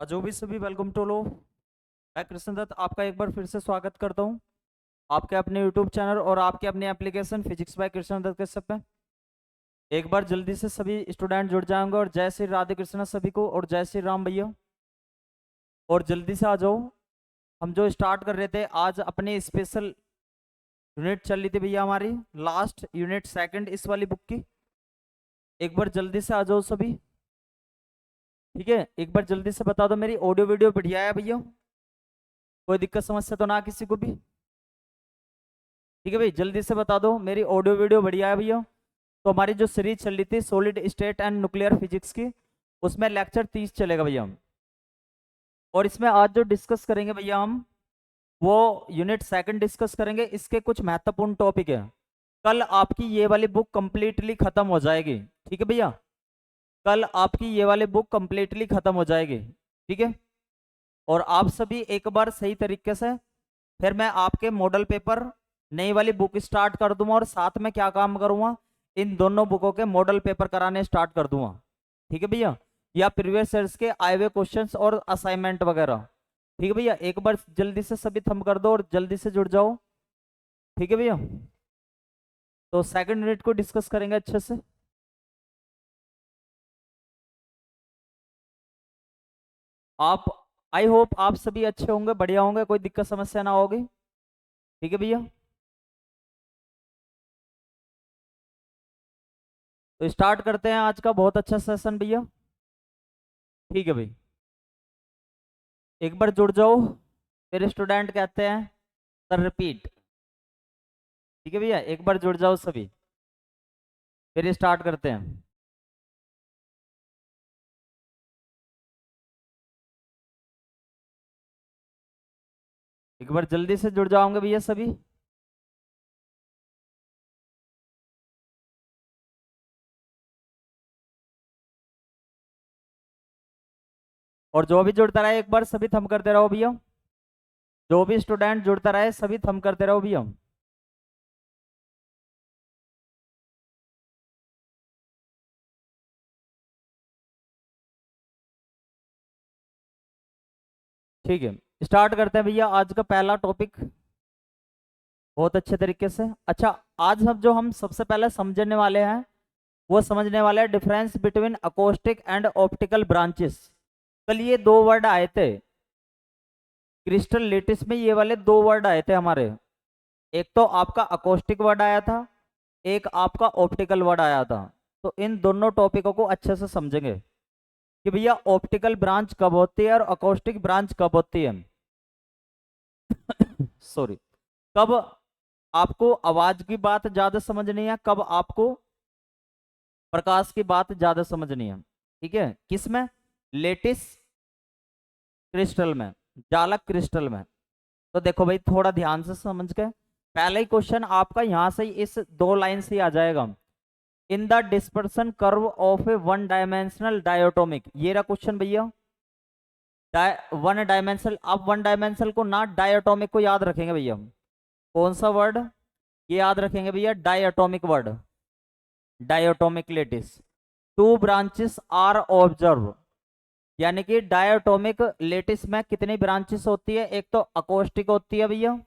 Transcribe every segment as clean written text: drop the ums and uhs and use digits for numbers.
जो भी सभी वेलकम टू लो। मैं कृष्णदत्त आपका एक बार फिर से स्वागत करता हूं आपके अपने यूट्यूब चैनल और आपके अपने एप्लीकेशन फिजिक्स बाय कृष्णदत्त के सब पे। एक बार जल्दी से सभी स्टूडेंट जुड़ जाएंगे और जय श्री राधे कृष्णा सभी को और जय श्री राम भैया। और जल्दी से आ जाओ। हम जो स्टार्ट कर रहे थे आज अपनी स्पेशल यूनिट चल रही थी भैया हमारी लास्ट यूनिट सेकंड इस वाली बुक की। एक बार जल्दी से आ जाओ सभी। ठीक है, एक बार जल्दी से बता दो मेरी ऑडियो वीडियो बढ़िया है भैया। कोई दिक्कत समस्या तो ना किसी को भी। ठीक है भाई, जल्दी से बता दो मेरी ऑडियो वीडियो बढ़िया है भैया। तो हमारी जो सीरीज चल रही थी solid state and nuclear physics की, उसमें लेक्चर 30 चलेगा भैया हम। और इसमें आज जो डिस्कस करेंगे भैया हम, वो यूनिट सेकंड डिस्कस करेंगे। इसके कुछ महत्वपूर्ण टॉपिक है। कल आपकी ये वाली बुक कंप्लीटली खत्म हो जाएगी। ठीक है भैया, कल आपकी ये वाली बुक कंप्लीटली खत्म हो जाएगी। ठीक है, और आप सभी एक बार सही तरीके से फिर मैं आपके मॉडल पेपर नई वाली बुक स्टार्ट कर दूंगा और साथ में क्या काम करूंगा, इन दोनों बुकों के मॉडल पेपर कराने स्टार्ट कर दूंगा। ठीक है भैया, या प्रीवियस ईयर्स के आए हुए क्वेश्चंस और असाइनमेंट वगैरह। ठीक है भैया, एक बार जल्दी से सभी थंब कर दो और जल्दी से जुड़ जाओ। ठीक है भैया, तो सेकंड यूनिट को डिस्कस करेंगे अच्छे से। आप, आई होप आप सभी अच्छे होंगे, बढ़िया होंगे, कोई दिक्कत समस्या ना होगी। ठीक है भैया, तो स्टार्ट करते हैं आज का बहुत अच्छा सेशन भैया। ठीक है भाई, एक बार जुड़ जाओ। फिर स्टूडेंट कहते हैं सर रिपीट। ठीक है भैया, एक बार जुड़ जाओ सभी, फिर स्टार्ट करते हैं। एक बार जल्दी से जुड़ जाओगे भैया सभी। और जो भी जुड़ता रहे एक बार सभी थम करते रहो भैया। जो भी स्टूडेंट जुड़ता रहे सभी थम करते रहो भैया। ठीक है, स्टार्ट करते हैं भैया आज का पहला टॉपिक बहुत अच्छे तरीके से। अच्छा, आज हम सबसे पहले समझने वाले हैं, वो समझने वाले हैं difference between acoustic and optical branches. कल ये दो वर्ड आए थे क्रिस्टल लेटिस में, ये वाले दो वर्ड आए थे हमारे। एक तो आपका अकोस्टिक वर्ड आया था, एक आपका ऑप्टिकल वर्ड आया था। तो इन दोनों टॉपिकों को अच्छे से समझेंगे कि भैया ऑप्टिकल ब्रांच कब होती है और अकोस्टिक ब्रांच कब होती है। सॉरी, कब आपको आवाज की बात ज्यादा समझनी है, कब आपको प्रकाश की बात ज्यादा समझनी है। ठीक है, किसमें? लेटिस क्रिस्टल में, जालक क्रिस्टल में। तो देखो भाई, थोड़ा ध्यान से समझ के, पहला ही क्वेश्चन आपका यहां से इस दो लाइन से ही आ जाएगा। In the dispersion curve of a one dimensional diatomic, ये रहा क्वेश्चन भैया। वन डायमेंशनल, आप वन डायमेंशनल को ना डायोटोमिक को याद रखेंगे भैया। कौन सा वर्ड ये याद रखेंगे भैया? Diatomic word, diatomic lattice. Two branches are observe, यानी कि डायोटोमिक लेटिस में कितनी ब्रांचेस होती है? एक तो अकोस्टिक होती है भैया,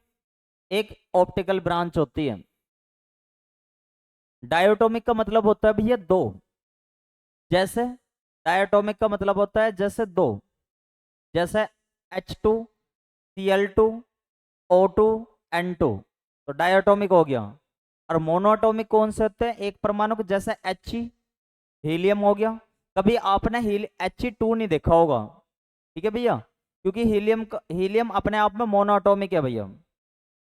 एक ऑप्टिकल ब्रांच होती है। डायोटोमिक का मतलब होता है भैया दो। जैसे डायोटोमिक का मतलब होता है जैसे दो, जैसे H2Cl2O2N2, तो डायोटोमिक हो गया। और मोनोटोमिक कौन से होते हैं? एक परमाणु, जैसे He, हीलियम हो गया। कभी आपने He2 नहीं देखा होगा। ठीक है भैया, क्योंकि हीलियम अपने आप में मोनोटोमिक है भैया।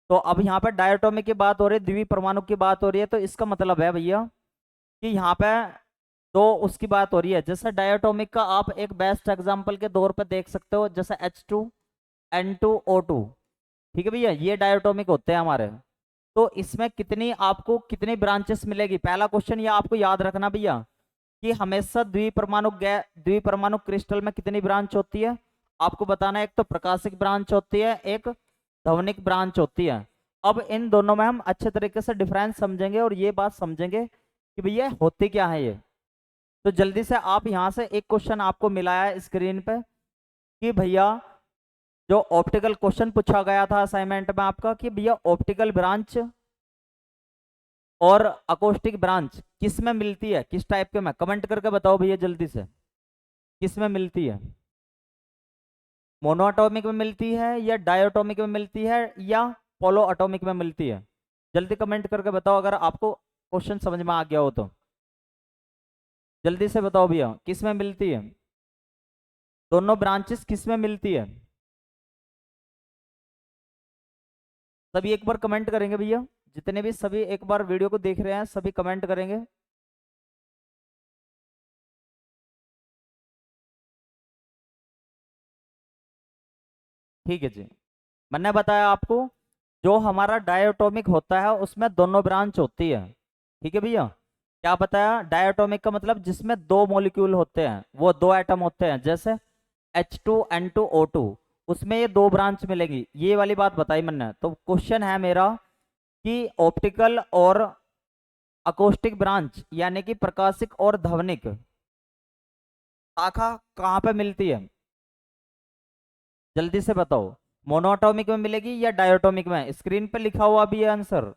तो अब यहाँ पर डायोटोमिक की बात हो रही है, द्वितीय परमाणु की बात हो रही है, तो इसका मतलब है भैया कि यहाँ पे दो उसकी बात हो रही है। जैसे डायोटोमिक का आप एक बेस्ट एग्जांपल के तौर पर देख सकते हो, जैसे H2N2O2। ठीक है भैया, ये डायोटोमिक होते हैं हमारे। तो इसमें कितनी आपको कितनी ब्रांचेस मिलेगी? पहला क्वेश्चन ये आपको याद रखना भैया कि हमेशा द्विपरमाणु क्रिस्टल में कितनी ब्रांच होती है आपको बताना है। एक तो प्रकाशिक ब्रांच होती है, एक ध्वनिक ब्रांच होती है। अब इन दोनों में हम अच्छे तरीके से डिफरेंस समझेंगे और ये बात समझेंगे कि भैया होती क्या है ये। तो जल्दी से आप यहां से एक क्वेश्चन आपको मिला है स्क्रीन पे, कि भैया जो ऑप्टिकल क्वेश्चन पूछा गया था असाइनमेंट में आपका कि भैया ऑप्टिकल ब्रांच और अकोस्टिक ब्रांच किस में मिलती है, किस टाइप के में, कमेंट करके बताओ भैया जल्दी से, किस में मिलती है? मोनोएटॉमिक में मिलती है या डायटोमिक में मिलती है या पोलो एटॉमिक में मिलती है? जल्दी कमेंट करके बताओ अगर आपको क्वेश्चन समझ में आ गया हो तो। जल्दी से बताओ भैया किस में मिलती है, दोनों ब्रांचेस किस में मिलती है? सभी एक बार कमेंट करेंगे भैया, जितने भी सभी एक बार वीडियो को देख रहे हैं सभी कमेंट करेंगे। ठीक है जी, मैंने बताया आपको जो हमारा डायटोमिक होता है उसमें दोनों ब्रांच होती है। ठीक है भैया, क्या बताया? डायटोमिक का मतलब जिसमें दो मॉलिक्यूल होते हैं, वो दो एटम होते हैं, जैसे H2N2O2, उसमें ये दो ब्रांच मिलेगी, ये वाली बात बताई मैंने। तो क्वेश्चन है मेरा कि ऑप्टिकल और अकोस्टिक ब्रांच यानी कि प्रकाशिक और ध्वनिक शाखा कहाँ पे मिलती है? जल्दी से बताओ, मोनोटॉमिक में मिलेगी या डायोटॉमिक में? स्क्रीन पे लिखा हुआ भी है आंसर।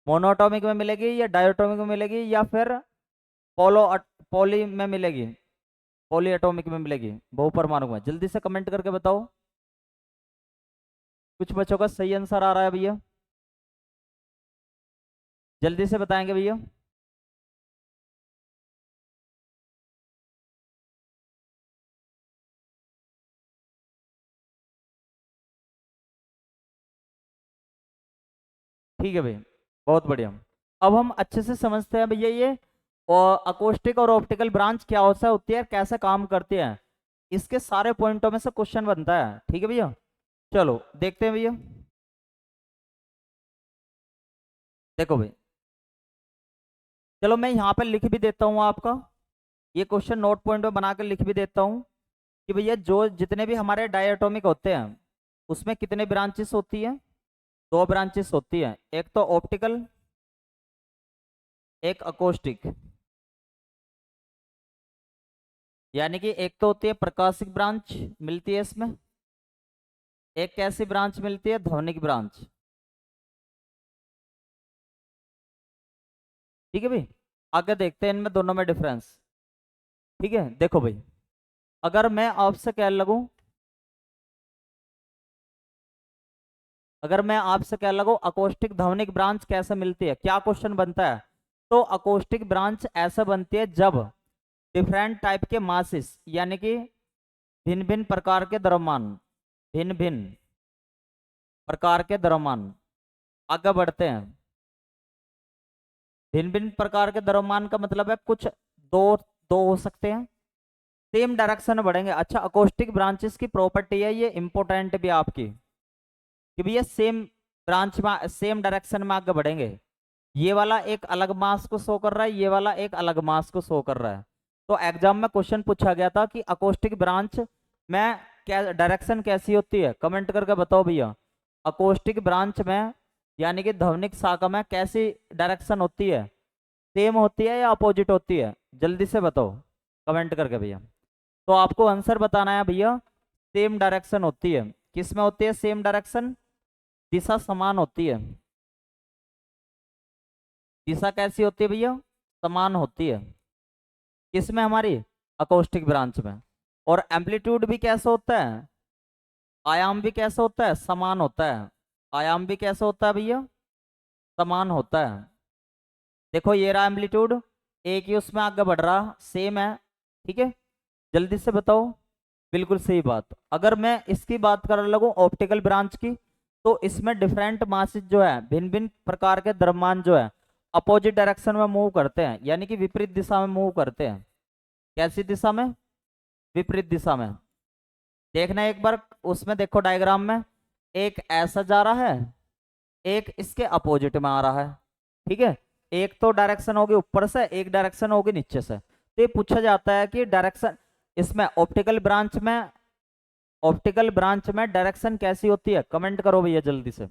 मोनोटॉमिक में मिलेगी या डायोटॉमिक में मिलेगी या फिर पोलो पॉली में मिलेगी, पॉली एटॉमिक में मिलेगी, बहुपरमाणु में? जल्दी से कमेंट करके बताओ। कुछ बच्चों का सही आंसर आ रहा है भैया, जल्दी से बताएंगे भैया। ठीक है भैया, बहुत बढ़िया। अब हम अच्छे से समझते हैं भैया ये और अकोस्टिक और ऑप्टिकल ब्रांच क्या होता होती है, कैसे काम करती है, इसके सारे पॉइंटों में से क्वेश्चन बनता है। ठीक है भैया, चलो देखते हैं भैया। देखो भाई, चलो मैं यहाँ पे लिख भी देता हूँ आपका, ये क्वेश्चन नोट पॉइंट में बना कर लिख भी देता हूँ कि भैया जो जितने भी हमारे डायटोमिक होते हैं उसमें कितने ब्रांचेस होती है? दो ब्रांचेस होती है, एक तो ऑप्टिकल, एक अकोस्टिक। यानी कि एक तो होती है प्रकाशिक ब्रांच मिलती है इसमें, एक कैसी ब्रांच मिलती है? ध्वनिक ब्रांच। ठीक है भाई, आगे देखते हैं इनमें दोनों में डिफरेंस। ठीक है, देखो भाई, अगर मैं आपसे कह लगूं, अगर मैं आपसे कह लगूं अकोस्टिक ध्वनिक ब्रांच कैसे मिलती है, क्या क्वेश्चन बनता है? तो अकोस्टिक ब्रांच ऐसे बनती है जब डिफरेंट टाइप के मासेस यानी कि भिन्न भिन्न प्रकार के द्रव्यमान, भिन्न भिन्न प्रकार के द्रव्यमान आगे बढ़ते हैं। भिन्न भिन्न प्रकार के द्रव्यमान का मतलब है कुछ दो दो हो सकते हैं, सेम डायरेक्शन में बढ़ेंगे। अच्छा, अकोस्टिक ब्रांचेस की प्रॉपर्टी है ये इंपॉर्टेंट भी आपकी कि भैया सेम ब्रांच में सेम डायरेक्शन में आगे बढ़ेंगे। ये वाला एक अलग मास को शो कर रहा है, ये वाला एक अलग मास को शो कर रहा है। तो एग्जाम में क्वेश्चन पूछा गया था कि अकोस्टिक ब्रांच में क्या डायरेक्शन कैसी होती है, कमेंट करके बताओ भैया। अकोस्टिक ब्रांच में यानी कि ध्वनिक शाखा में कैसी डायरेक्शन होती है, सेम होती है या अपोजिट होती है? जल्दी से बताओ कमेंट करके भैया। तो आपको आंसर बताना है भैया, सेम डायरेक्शन होती है। किस में होती है सेम डायरेक्शन? दिशा समान होती है। दिशा कैसी होती है भैया? समान होती है। किसमें? हमारी अकोस्टिक ब्रांच में। और एम्पलीट्यूड भी कैसा होता है? आयाम भी कैसा होता है? समान होता है। आयाम भी कैसा होता है भैया? समान होता है। देखो ये रहा एम्पलीट्यूड, एक ही उसमें आगे बढ़ रहा, सेम है। ठीक है, जल्दी से बताओ। बिल्कुल सही बात। अगर मैं इसकी बात कर लगूं ऑप्टिकल ब्रांच की, तो इसमें डिफरेंट मासेस जो है, भिन्न भिन्न प्रकार के द्रव्यमान जो है अपोजिट डायरेक्शन में मूव करते हैं, यानी कि विपरीत दिशा में मूव करते हैं। कैसी दिशा में? विपरीत दिशा में। देखना एक बार, उसमें देखो डायग्राम में, एक ऐसा जा रहा है, एक इसके अपोजिट में आ रहा है। ठीक है, एक तो डायरेक्शन होगी ऊपर से, एक डायरेक्शन होगी नीचे से। तो ये पूछा जाता है कि डायरेक्शन इसमें ऑप्टिकल ब्रांच में डायरेक्शन कैसी होती है? कमेंट करो भैया जल्दी से।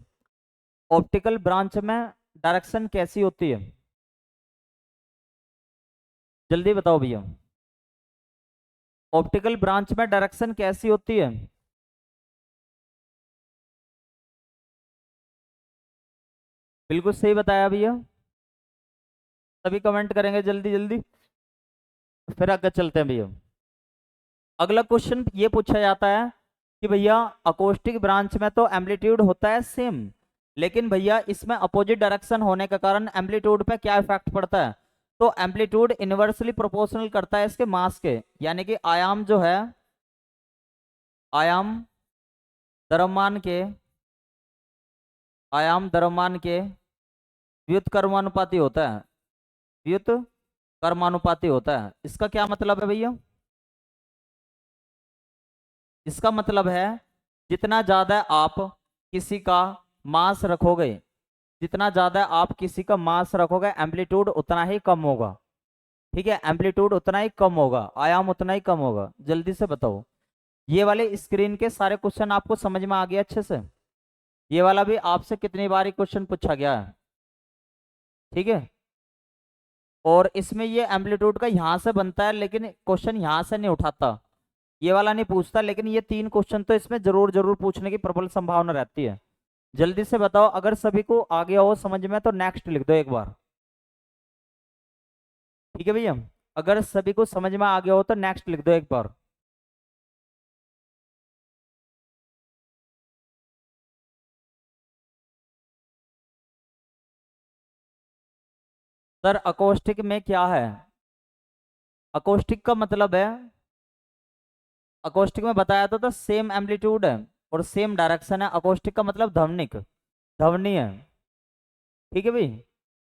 ऑप्टिकल ब्रांच में डायरेक्शन कैसी होती है? जल्दी बताओ भैया। ऑप्टिकल ब्रांच में डायरेक्शन कैसी होती है? बिल्कुल सही बताया भैया। सभी कमेंट करेंगे जल्दी जल्दी, फिर आगे चलते हैं भैया। अगला क्वेश्चन ये पूछा जाता है कि भैया अकोस्टिक ब्रांच में तो एम्पलीट्यूड होता है सेम, लेकिन भैया इसमें अपोजिट डायरेक्शन होने के कारण एम्पलीट्यूड पे क्या इफेक्ट पड़ता है? तो एम्पलीट्यूड इनवर्सली प्रोपोर्शनल करता है इसके मास के, यानी कि आयाम जो है, आयाम द्रव्यमान के, आयाम द्रव्यमान के व्युत्क्रमानुपाती होता है, व्युत्क्रमानुपाती होता है। इसका क्या मतलब है भैया? इसका मतलब है जितना ज्यादा आप किसी का मास रखोगे, जितना ज्यादा आप किसी का मास रखोगे एम्पलीट्यूड उतना ही कम होगा। ठीक है, एम्पलीट्यूड उतना ही कम होगा, आयाम उतना ही कम होगा। जल्दी से बताओ, ये वाले स्क्रीन के सारे क्वेश्चन आपको समझ में आ गया अच्छे से? ये वाला भी आपसे कितनी बार क्वेश्चन पूछा गया है। ठीक है, और इसमें ये एम्पलीट्यूड का यहाँ से बनता है, लेकिन क्वेश्चन यहाँ से नहीं उठाता, ये वाला नहीं पूछता, लेकिन ये 3 क्वेश्चन तो इसमें जरूर जरूर पूछने की प्रबल संभावना रहती है। जल्दी से बताओ, अगर सभी को आ गया हो समझ में तो नेक्स्ट लिख दो एक बार। ठीक है भैया, अगर सभी को समझ में आ गया हो तो नेक्स्ट लिख दो एक बार। सर अकोस्टिक में क्या है? अकोस्टिक का मतलब है, अकोस्टिक में बताया तो सेम एम्पलीट्यूड है और सेम डायरेक्शन है। अकोस्टिक का मतलब ध्वनिक, ध्वनि है। ठीक है भाई,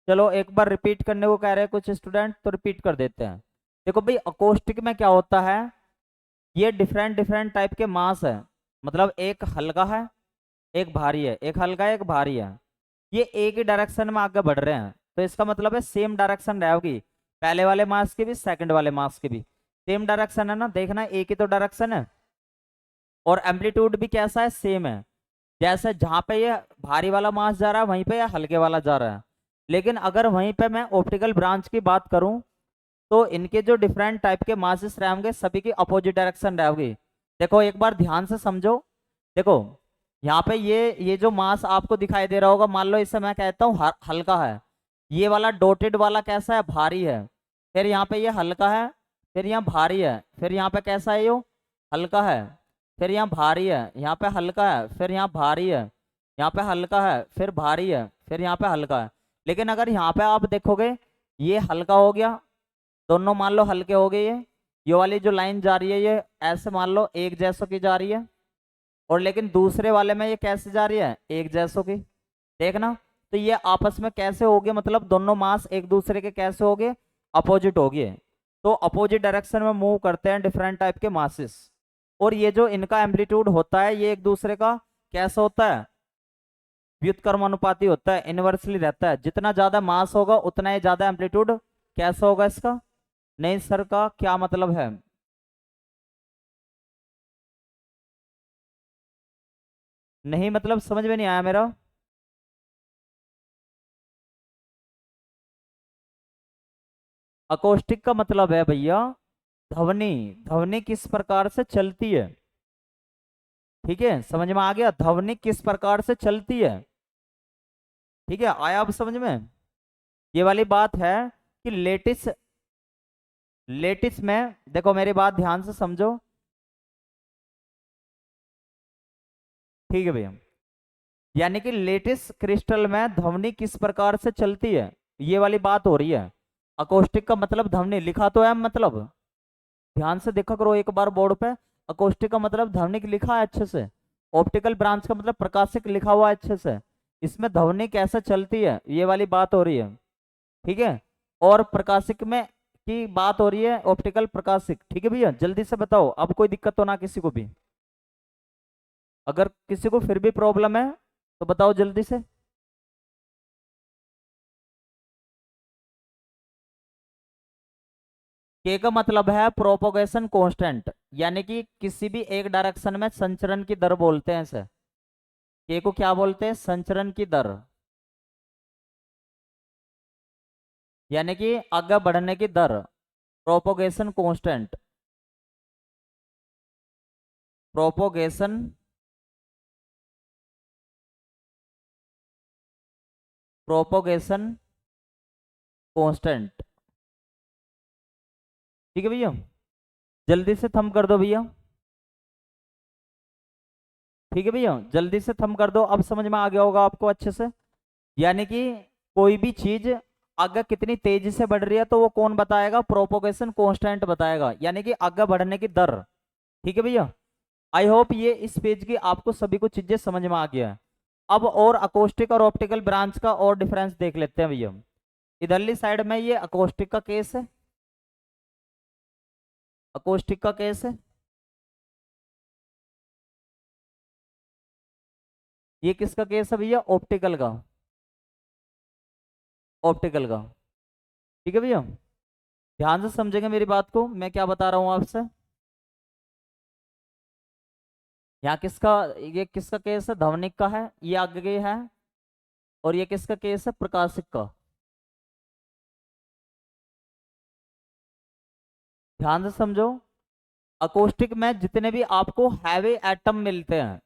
चलो एक बार रिपीट करने को कह रहे हैं कुछ स्टूडेंट, तो रिपीट कर देते हैं। देखो भाई, अकोस्टिक में क्या होता है, ये डिफरेंट डिफरेंट टाइप के मास है। मतलब एक हल्का है, एक भारी है, एक हल्का है, एक भारी है। ये एक ही डायरेक्शन में आगे बढ़ रहे हैं, तो इसका मतलब है सेम डायरेक्शन रहेगी, पहले वाले मास की भी सेकंड वाले मास की भी सेम डायरेक्शन है ना। देखना, एक ही तो डायरेक्शन है, और एम्पलीट्यूड भी कैसा है, सेम है। जैसे जहां पे ये भारी वाला मास जा रहा है वहीं पे ये हल्के वाला जा रहा है। लेकिन अगर वहीं पे मैं ऑप्टिकल ब्रांच की बात करूं, तो इनके जो डिफरेंट टाइप के मासेस रहेंगे सभी की अपोजिट डायरेक्शन रहेगी। देखो एक बार ध्यान से समझो। देखो यहाँ पे ये जो मास आपको दिखाई दे रहा होगा, मान लो इसे मैं कहता हूँ हल्का है, ये वाला डॉटेड वाला कैसा है, भारी है। फिर यहाँ पे ये हल्का है, फिर यहाँ भारी है, फिर यहाँ पे कैसा है, यो हल्का है, फिर यहाँ भारी है, यहाँ पे हल्का है, फिर यहाँ भारी है, यहाँ पे हल्का है, फिर भारी है, फिर यहाँ पे हल्का है। लेकिन अगर यहाँ पे आप देखोगे, ये हल्का हो गया, दोनों मान लो हल्के हो गए। ये वाली जो लाइन जा रही है ये ऐसे मान लो एक जैसों की जा रही है, और लेकिन दूसरे वाले में ये कैसे जा रही है, एक जैसों की। देखना, तो ये आपस में कैसे हो गए, मतलब दोनों मास एक दूसरे के कैसे हो गए, अपोजिट हो गए। तो अपोजिट डायरेक्शन में मूव करते हैं डिफरेंट टाइप के मासेस, और ये जो इनका एम्पलीट्यूड होता है ये एक दूसरे का कैसा होता है, व्युत्क्रमानुपाती होता है, इनवर्सली रहता है। जितना ज्यादा मास होगा उतना ही ज्यादा एम्पलीट्यूड कैसा होगा इसका। नहीं सर का क्या मतलब है? नहीं मतलब समझ में नहीं आया मेरा। अकोस्टिक का मतलब है भैया ध्वनि, ध्वनि किस प्रकार से चलती है। ठीक है, समझ में आ गया, ध्वनि किस प्रकार से चलती है। ठीक है, आया अब समझ में? ये वाली बात है कि लेटिस, लेटिस में देखो मेरी बात ध्यान से समझो। ठीक है भैया, यानी कि लेटिस क्रिस्टल में ध्वनि किस प्रकार से चलती है, ये वाली बात हो रही है। अकोस्टिक का मतलब ध्वनि लिखा तो है, मतलब ध्यान से देखा करो एक बार बोर्ड पे। अकोस्टिक का मतलब ध्वनिक लिखा है अच्छे से, ऑप्टिकल ब्रांच का मतलब प्रकाशिक लिखा हुआ है अच्छे से। इसमें ध्वनि कैसे चलती है ये वाली बात हो रही है। ठीक है, और प्रकाशिक में की बात हो रही है, ऑप्टिकल प्रकाशिक। ठीक है भैया, जल्दी से बताओ, अब कोई दिक्कत तो ना किसी को भी? अगर किसी को फिर भी प्रॉब्लम है तो बताओ जल्दी से। के का मतलब है प्रोपोगेशन कांस्टेंट, यानी कि किसी भी एक डायरेक्शन में संचरण की दर बोलते हैं इसे। के को क्या बोलते हैं, संचरण की दर, यानी कि आगे बढ़ने की दर, propagation constant. Propagation propagation constant. ठीक है भैया, जल्दी से थंब कर दो भैया। ठीक है भैया, जल्दी से थंब कर दो। अब समझ में आ गया होगा आपको अच्छे से। यानी कि कोई भी चीज आगे कितनी तेजी से बढ़ रही है तो वो कौन बताएगा? प्रोपोगेशन कांस्टेंट बताएगा, यानी कि आगे बढ़ने की दर। ठीक है भैया, आई होप ये इस पेज की आपको सभी कुछ चीजें समझ में आ गया है। अब और अकोस्टिक और ऑप्टिकल ब्रांच का और डिफरेंस देख लेते हैं भैया। इधरली साइड में ये अकोस्टिक का केस है, अकोस्टिक का केस है। ये किसका केस है भैया? ऑप्टिकल का, ऑप्टिकल का। ठीक है भैया, ध्यान से समझेंगे मेरी बात को, मैं क्या बता रहा हूं आपसे। यहाँ किसका, ये किसका केस है? ध्वनिक का है, ये आगे है। और ये किसका केस है? प्रकाशिक का। ध्यान से समझो, अकोस्टिक में जितने भी आपको हैवी एटम मिलते हैं,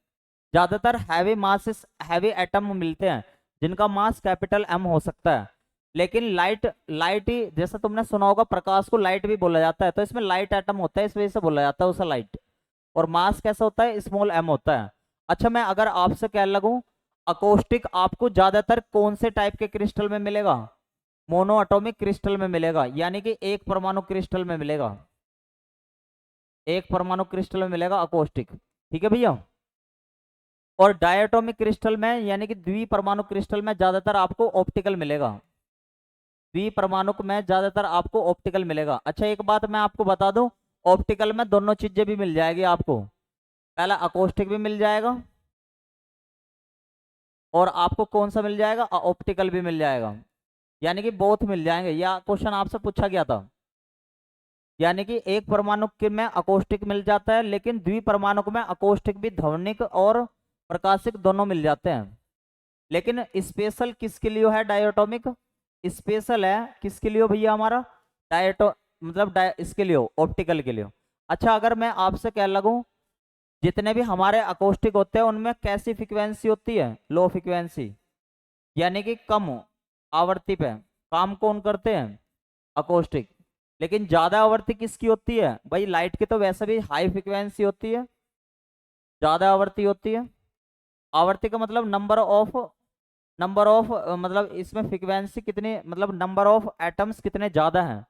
ज्यादातर हैवी मास, हैवी एटम मिलते हैं जिनका मास कैपिटल एम हो सकता है। लेकिन लाइट, लाइट ही, जैसा तुमने सुना होगा प्रकाश को लाइट भी बोला जाता है, तो इसमें लाइट एटम होता है, इस वजह से बोला जाता है उसे लाइट। और मास कैसा होता है? स्मॉल एम होता है। अच्छा, मैं अगर आपसे कह लगूं अकोस्टिक आपको ज्यादातर कौन से टाइप के क्रिस्टल में मिलेगा? मोनो एटॉमिक क्रिस्टल में मिलेगा, यानी कि एक परमाणु क्रिस्टल में मिलेगा, एक परमाणु क्रिस्टल में मिलेगा अकोस्टिक। ठीक है भैया, और डायटोमिक क्रिस्टल में यानी कि द्विपरमाणु क्रिस्टल में ज्यादातर आपको ऑप्टिकल मिलेगा, द्विपरमाणु में ज्यादातर आपको ऑप्टिकल मिलेगा। अच्छा, एक बात मैं आपको बता दूं, ऑप्टिकल में दोनों चीजें भी मिल जाएगी आपको। पहला अकोस्टिक भी मिल जाएगा, और आपको कौन सा मिल जाएगा? ऑप्टिकल भी मिल जाएगा, यानी कि बोथ मिल जाएंगे। यह क्वेश्चन आपसे पूछा गया था। यानी कि एक परमाणु के में अकोस्टिक मिल जाता है, लेकिन द्विपरमाणु में अकोस्टिक भी ध्वनिक और प्रकाशिक दोनों मिल जाते हैं। लेकिन स्पेशल किसके लिए है? डायटोमिक स्पेशल है किसके लिए भैया? हमारा डायटो मतलब इसके लिए, ऑप्टिकल के लिए। अच्छा, अगर मैं आपसे कह लगूं जितने भी हमारे अकोस्टिक होते हैं उनमें कैसी फ्रीक्वेंसी होती है? लो फ्रीक्वेंसी, यानी कि कम आवृत्ति पे काम कौन करते हैं? अकोस्टिक। लेकिन ज्यादा आवृत्ति किसकी होती है? भाई लाइट की तो वैसे भी हाई फ्रीक्वेंसी होती है, ज्यादा आवृत्ति होती है। आवृत्ति का मतलब नंबर ऑफ मतलब इसमें फ्रीक्वेंसी कितनी, मतलब नंबर ऑफ एटम्स कितने ज्यादा हैं।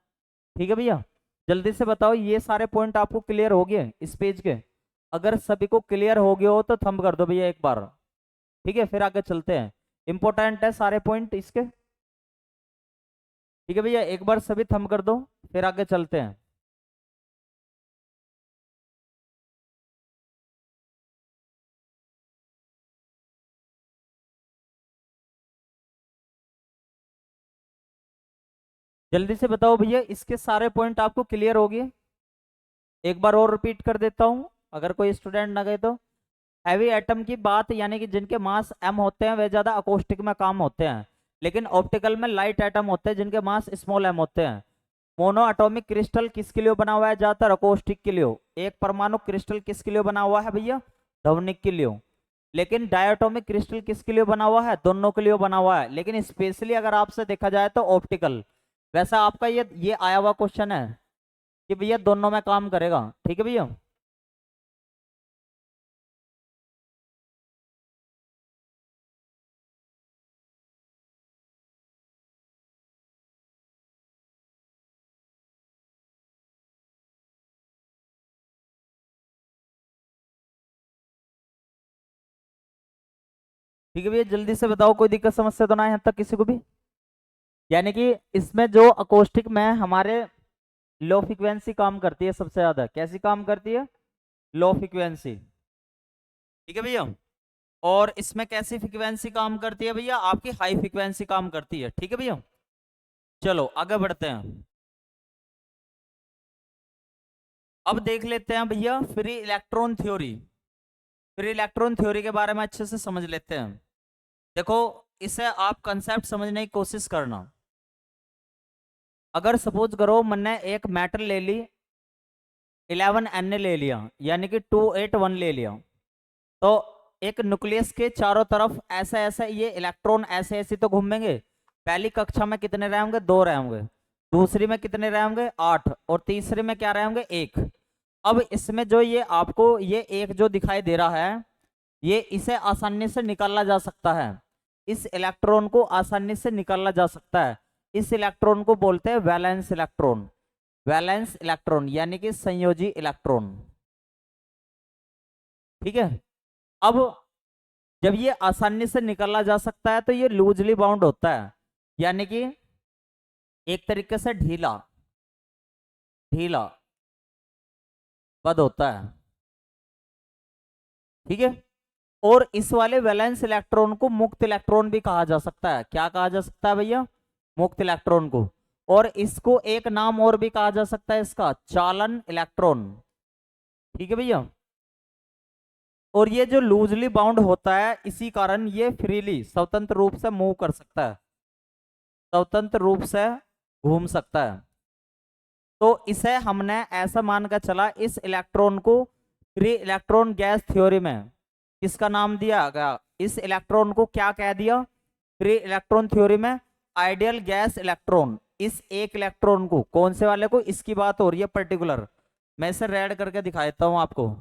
ठीक है भैया, जल्दी से बताओ, ये सारे पॉइंट आपको क्लियर हो गए इस पेज के? अगर सभी को क्लियर हो गए हो तो थंब कर दो भैया एक बार। ठीक है, फिर आगे चलते हैं, इंपॉर्टेंट है सारे पॉइंट इसके। ठीक है भैया, एक बार सभी थंब कर दो, फिर आगे चलते हैं। जल्दी से बताओ भैया, इसके सारे पॉइंट आपको क्लियर हो गए? एक बार और रिपीट कर देता हूं, अगर कोई स्टूडेंट ना गए तो। हैवी एटम की बात, यानी कि जिनके मास एम होते हैं वे ज्यादा अकोस्टिक में काम होते हैं। लेकिन ऑप्टिकल में लाइट एटम होते हैं जिनके मास स्मॉल एम होते हैं। मोनो एटॉमिक क्रिस्टल किसके लिए बना हुआ है? ज्यादातर अकोस्टिक के लिए। एक परमाणु क्रिस्टल किसके लिए बना हुआ है भैया? ध्वनिक के लिए। लेकिन डायटोमिक क्रिस्टल किसके लिए बना हुआ है? दोनों के लिए बना हुआ है, लेकिन स्पेशली अगर आपसे देखा जाए तो ऑप्टिकल। वैसा आपका ये आया हुआ क्वेश्चन है कि भैया दोनों में काम करेगा। ठीक है भैया, ठीक है भैया, जल्दी से बताओ, कोई दिक्कत समस्या तो ना है यहाँ तक किसी को भी? यानी कि इसमें जो अकोस्टिक में हमारे लो फ्रिक्वेंसी काम करती है सबसे ज्यादा, कैसी काम करती है? Low frequency. ठीक है भैया, और इसमें कैसी फ्रिक्वेंसी काम करती है भैया? आपकी हाई फ्रिक्वेंसी काम करती है। ठीक है भैया, चलो आगे बढ़ते हैं। अब देख लेते हैं भैया free electron theory. Free electron theory के बारे में अच्छे से समझ लेते हैं। देखो, इसे आप कंसेप्ट समझने की कोशिश करना। अगर सपोज करो मैंने एक मेटल ले ली, 11 Na ले लिया, यानी कि 281 ले लिया। तो एक न्यूक्लियस के चारों तरफ ऐसे ऐसे ये इलेक्ट्रॉन ऐसे ऐसे तो घूमेंगे। पहली कक्षा में कितने रहे होंगे? 2 रहे होंगे। दूसरी में कितने रहे होंगे? 8। और तीसरे में क्या रहे होंगे? 1। अब इसमें जो ये आपको ये एक जो दिखाई दे रहा है, ये इसे आसानी से निकाला जा सकता है। इस इलेक्ट्रॉन को आसानी से निकाला जा सकता है। इस इलेक्ट्रॉन को बोलते हैं वैलेंस इलेक्ट्रॉन। वैलेंस इलेक्ट्रॉन यानी कि संयोजी इलेक्ट्रॉन। ठीक है। अब जब ये आसानी से निकाला जा सकता है तो ये लूजली बाउंड होता है, यानी कि एक तरीके से ढीला ढीला पद होता है। ठीक है। और इस वाले वैलेंस इलेक्ट्रॉन को मुक्त इलेक्ट्रॉन भी कहा जा सकता है। क्या कहा जा सकता है भैया? मुक्त इलेक्ट्रॉन को। और इसको एक नाम और भी कहा जा सकता है इसका, चालन इलेक्ट्रॉन। ठीक है भैया। और ये जो लूजली बाउंड होता है, इसी कारण ये फ्रीली स्वतंत्र रूप से मूव कर सकता है, स्वतंत्र रूप से घूम सकता है। तो इसे हमने ऐसा मानकर चला, इस इलेक्ट्रॉन को फ्री इलेक्ट्रॉन गैस थ्योरी में किसका नाम दिया गया? इस इलेक्ट्रॉन को क्या कह दिया फ्री इलेक्ट्रॉन थ्योरी में? Ideal gas electron. इस एक इलेक्ट्रॉन को, कौन से वाले को? इसकी बात हो रही है पर्टिकुलर। मैं इसे रेड करके दिखा देता हूं आपको।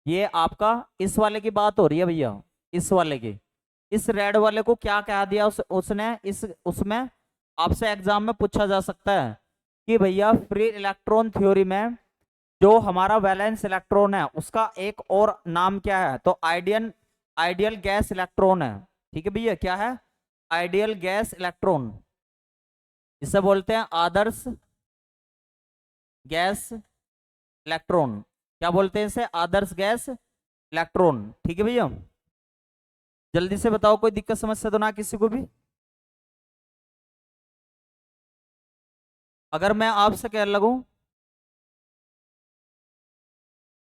ये आपका इस वाले की बात हो रही है भैया, इस वाले की। इस रेड वाले को क्या कह दिया उसने? इस उसमें आपसे एग्जाम में पूछा जा सकता है कि भैया फ्री इलेक्ट्रॉन थ्योरी में जो हमारा वैलेंस इलेक्ट्रॉन है उसका एक और नाम क्या है? तो आइडियल आइडियल गैस इलेक्ट्रॉन है। ठीक है भैया, क्या है? Ideal gas electron. इसे बोलते हैं आदर्श गैस इलेक्ट्रॉन। क्या बोलते हैं इसे? आदर्श गैस इलेक्ट्रॉन। ठीक है भैया। जल्दी से बताओ, कोई दिक्कत समस्या तो ना किसी को भी? अगर मैं आपसे कहने लगूं,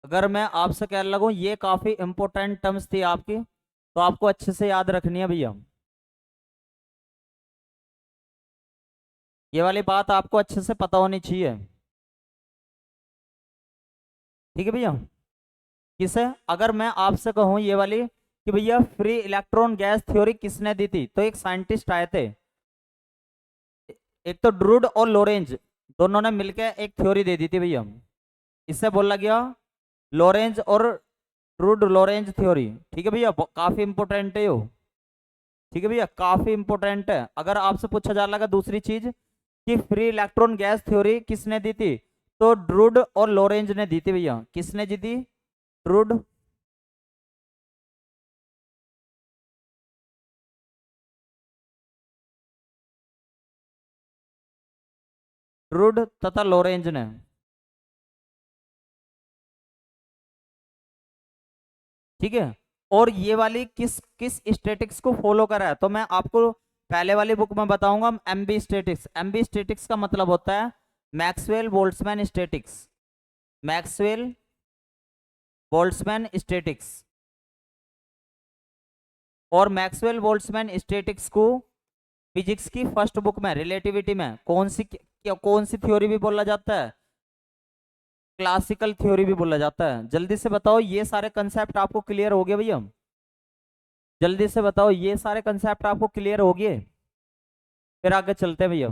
अगर मैं आपसे कहने लगूं ये काफी इंपॉर्टेंट टर्म्स थी आपकी, तो आपको अच्छे से याद रखनी है भैया। ये वाली बात आपको अच्छे से पता होनी चाहिए। ठीक है भैया। किसे? अगर मैं आपसे कहूं ये वाली कि भैया फ्री इलेक्ट्रॉन गैस थ्योरी किसने दी थी, तो एक साइंटिस्ट आए थे, एक तो ड्रूड और लोरेंज, दोनों ने मिलकर एक थ्योरी दे दी थी भैया। इससे बोला गया लोरेंज और ड्रूड लोरेंज थ्योरी। ठीक है भैया, काफी इंपॉर्टेंट है यो। ठीक है भैया, काफी इंपॉर्टेंट है। अगर आपसे पूछा जा लगा दूसरी चीज कि फ्री इलेक्ट्रॉन गैस थ्योरी किसने दी थी, तो ड्रूड और लोरेंज ने दी थी भैया। किसने दी थी? ड्रूड ड्रूड तथा लोरेंज ने। ठीक है। और ये वाली किस किस स्टैटिक्स को फॉलो करा है, तो मैं आपको पहले वाली बुक में बताऊंगा। MB statics. एमबी स्टैटिक्स का मतलब होता है Maxwell Boltzmann statics. Maxwell Boltzmann statics. और मैक्सवेल बोल्ट्जमैन स्टैटिक्स को फिजिक्स की फर्स्ट बुक में रिलेटिविटी में कौन सी थ्योरी भी बोला जाता है? क्लासिकल थ्योरी भी बोला जाता है। जल्दी से बताओ, ये सारे कंसेप्ट आपको क्लियर हो गए भैया? जल्दी से बताओ, ये सारे कंसेप्ट आपको क्लियर हो गए? फिर आगे चलते हैं भैया।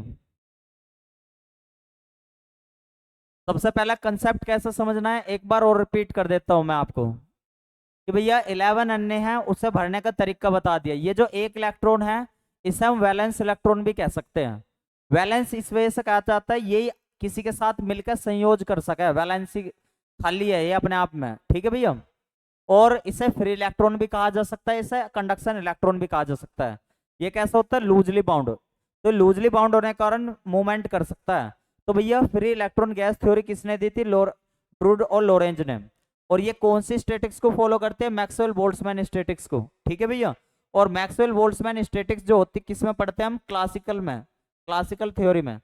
सबसे पहला कंसेप्ट कैसे समझना है एक बार और रिपीट कर देता हूं मैं आपको कि भैया 11 अन्य है, उसे भरने का तरीका बता दिया। ये जो एक इलेक्ट्रॉन है इसे हम वैलेंस इलेक्ट्रॉन भी कह सकते हैं। वैलेंस इस वजह से कहा जाता है ये किसी के साथ मिलकर संयोज कर सके, वैलेंसी खाली है ये अपने आप में। ठीक है भैया। और इसे फ्री इलेक्ट्रॉन भी कहा जा सकता है, इसे कंडक्शन इलेक्ट्रॉन भी कहा जा सकता है। ये कैसा होता है? Loosely bound. तो लूजली बाउंड होने के कारण मूवमेंट कर सकता है। तो भैया फ्री इलेक्ट्रॉन गैस थ्योरी किसने दी थी? ड्रूड और लोरेंज ने। और ये कौन सी स्टैटिक्स को फॉलो करते हैं? मैक्सवेल बोल्ट्जमैन स्टैटिक्स को। ठीक है भैया। और मैक्सवेल बोल्ट्जमैन स्टैटिक्स जो होती है किस में पढ़ते हैं हम? क्लासिकल में, क्लासिकल थ्योरी में।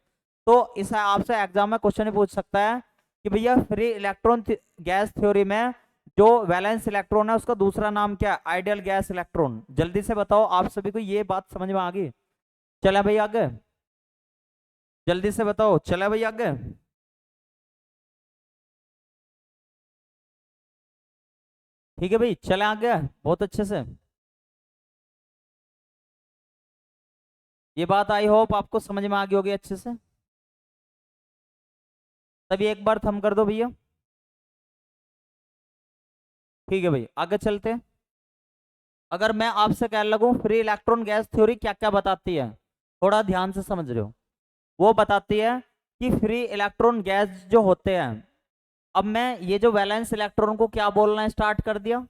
तो इसे आपसे एग्जाम में क्वेश्चन पूछ सकता है कि भैया फ्री इलेक्ट्रॉन गैस थ्योरी में जो वैलेंस इलेक्ट्रॉन है उसका दूसरा नाम क्या है? Ideal gas electron. जल्दी से बताओ, आप सभी को ये बात समझ में आ गई? चले भाई आगे, जल्दी से बताओ, चले भाई आगे। ठीक है भाई, चले आगे बहुत अच्छे से। ये बात आई होप आपको समझ में आ गई होगी अच्छे से। तभी एक बार थम कर दो भैया। ठीक है भाई, आगे चलते हैं। अगर मैं आपसे कह लगूं फ्री इलेक्ट्रॉन गैस थ्योरी क्या क्या बताती है, थोड़ा ध्यान से समझ रहे हो। वो बताती है कि फ्री इलेक्ट्रॉन गैस जो होते हैं, अब मैं ये जो वैलेंस इलेक्ट्रॉन को क्या बोलना स्टार्ट कर दिया,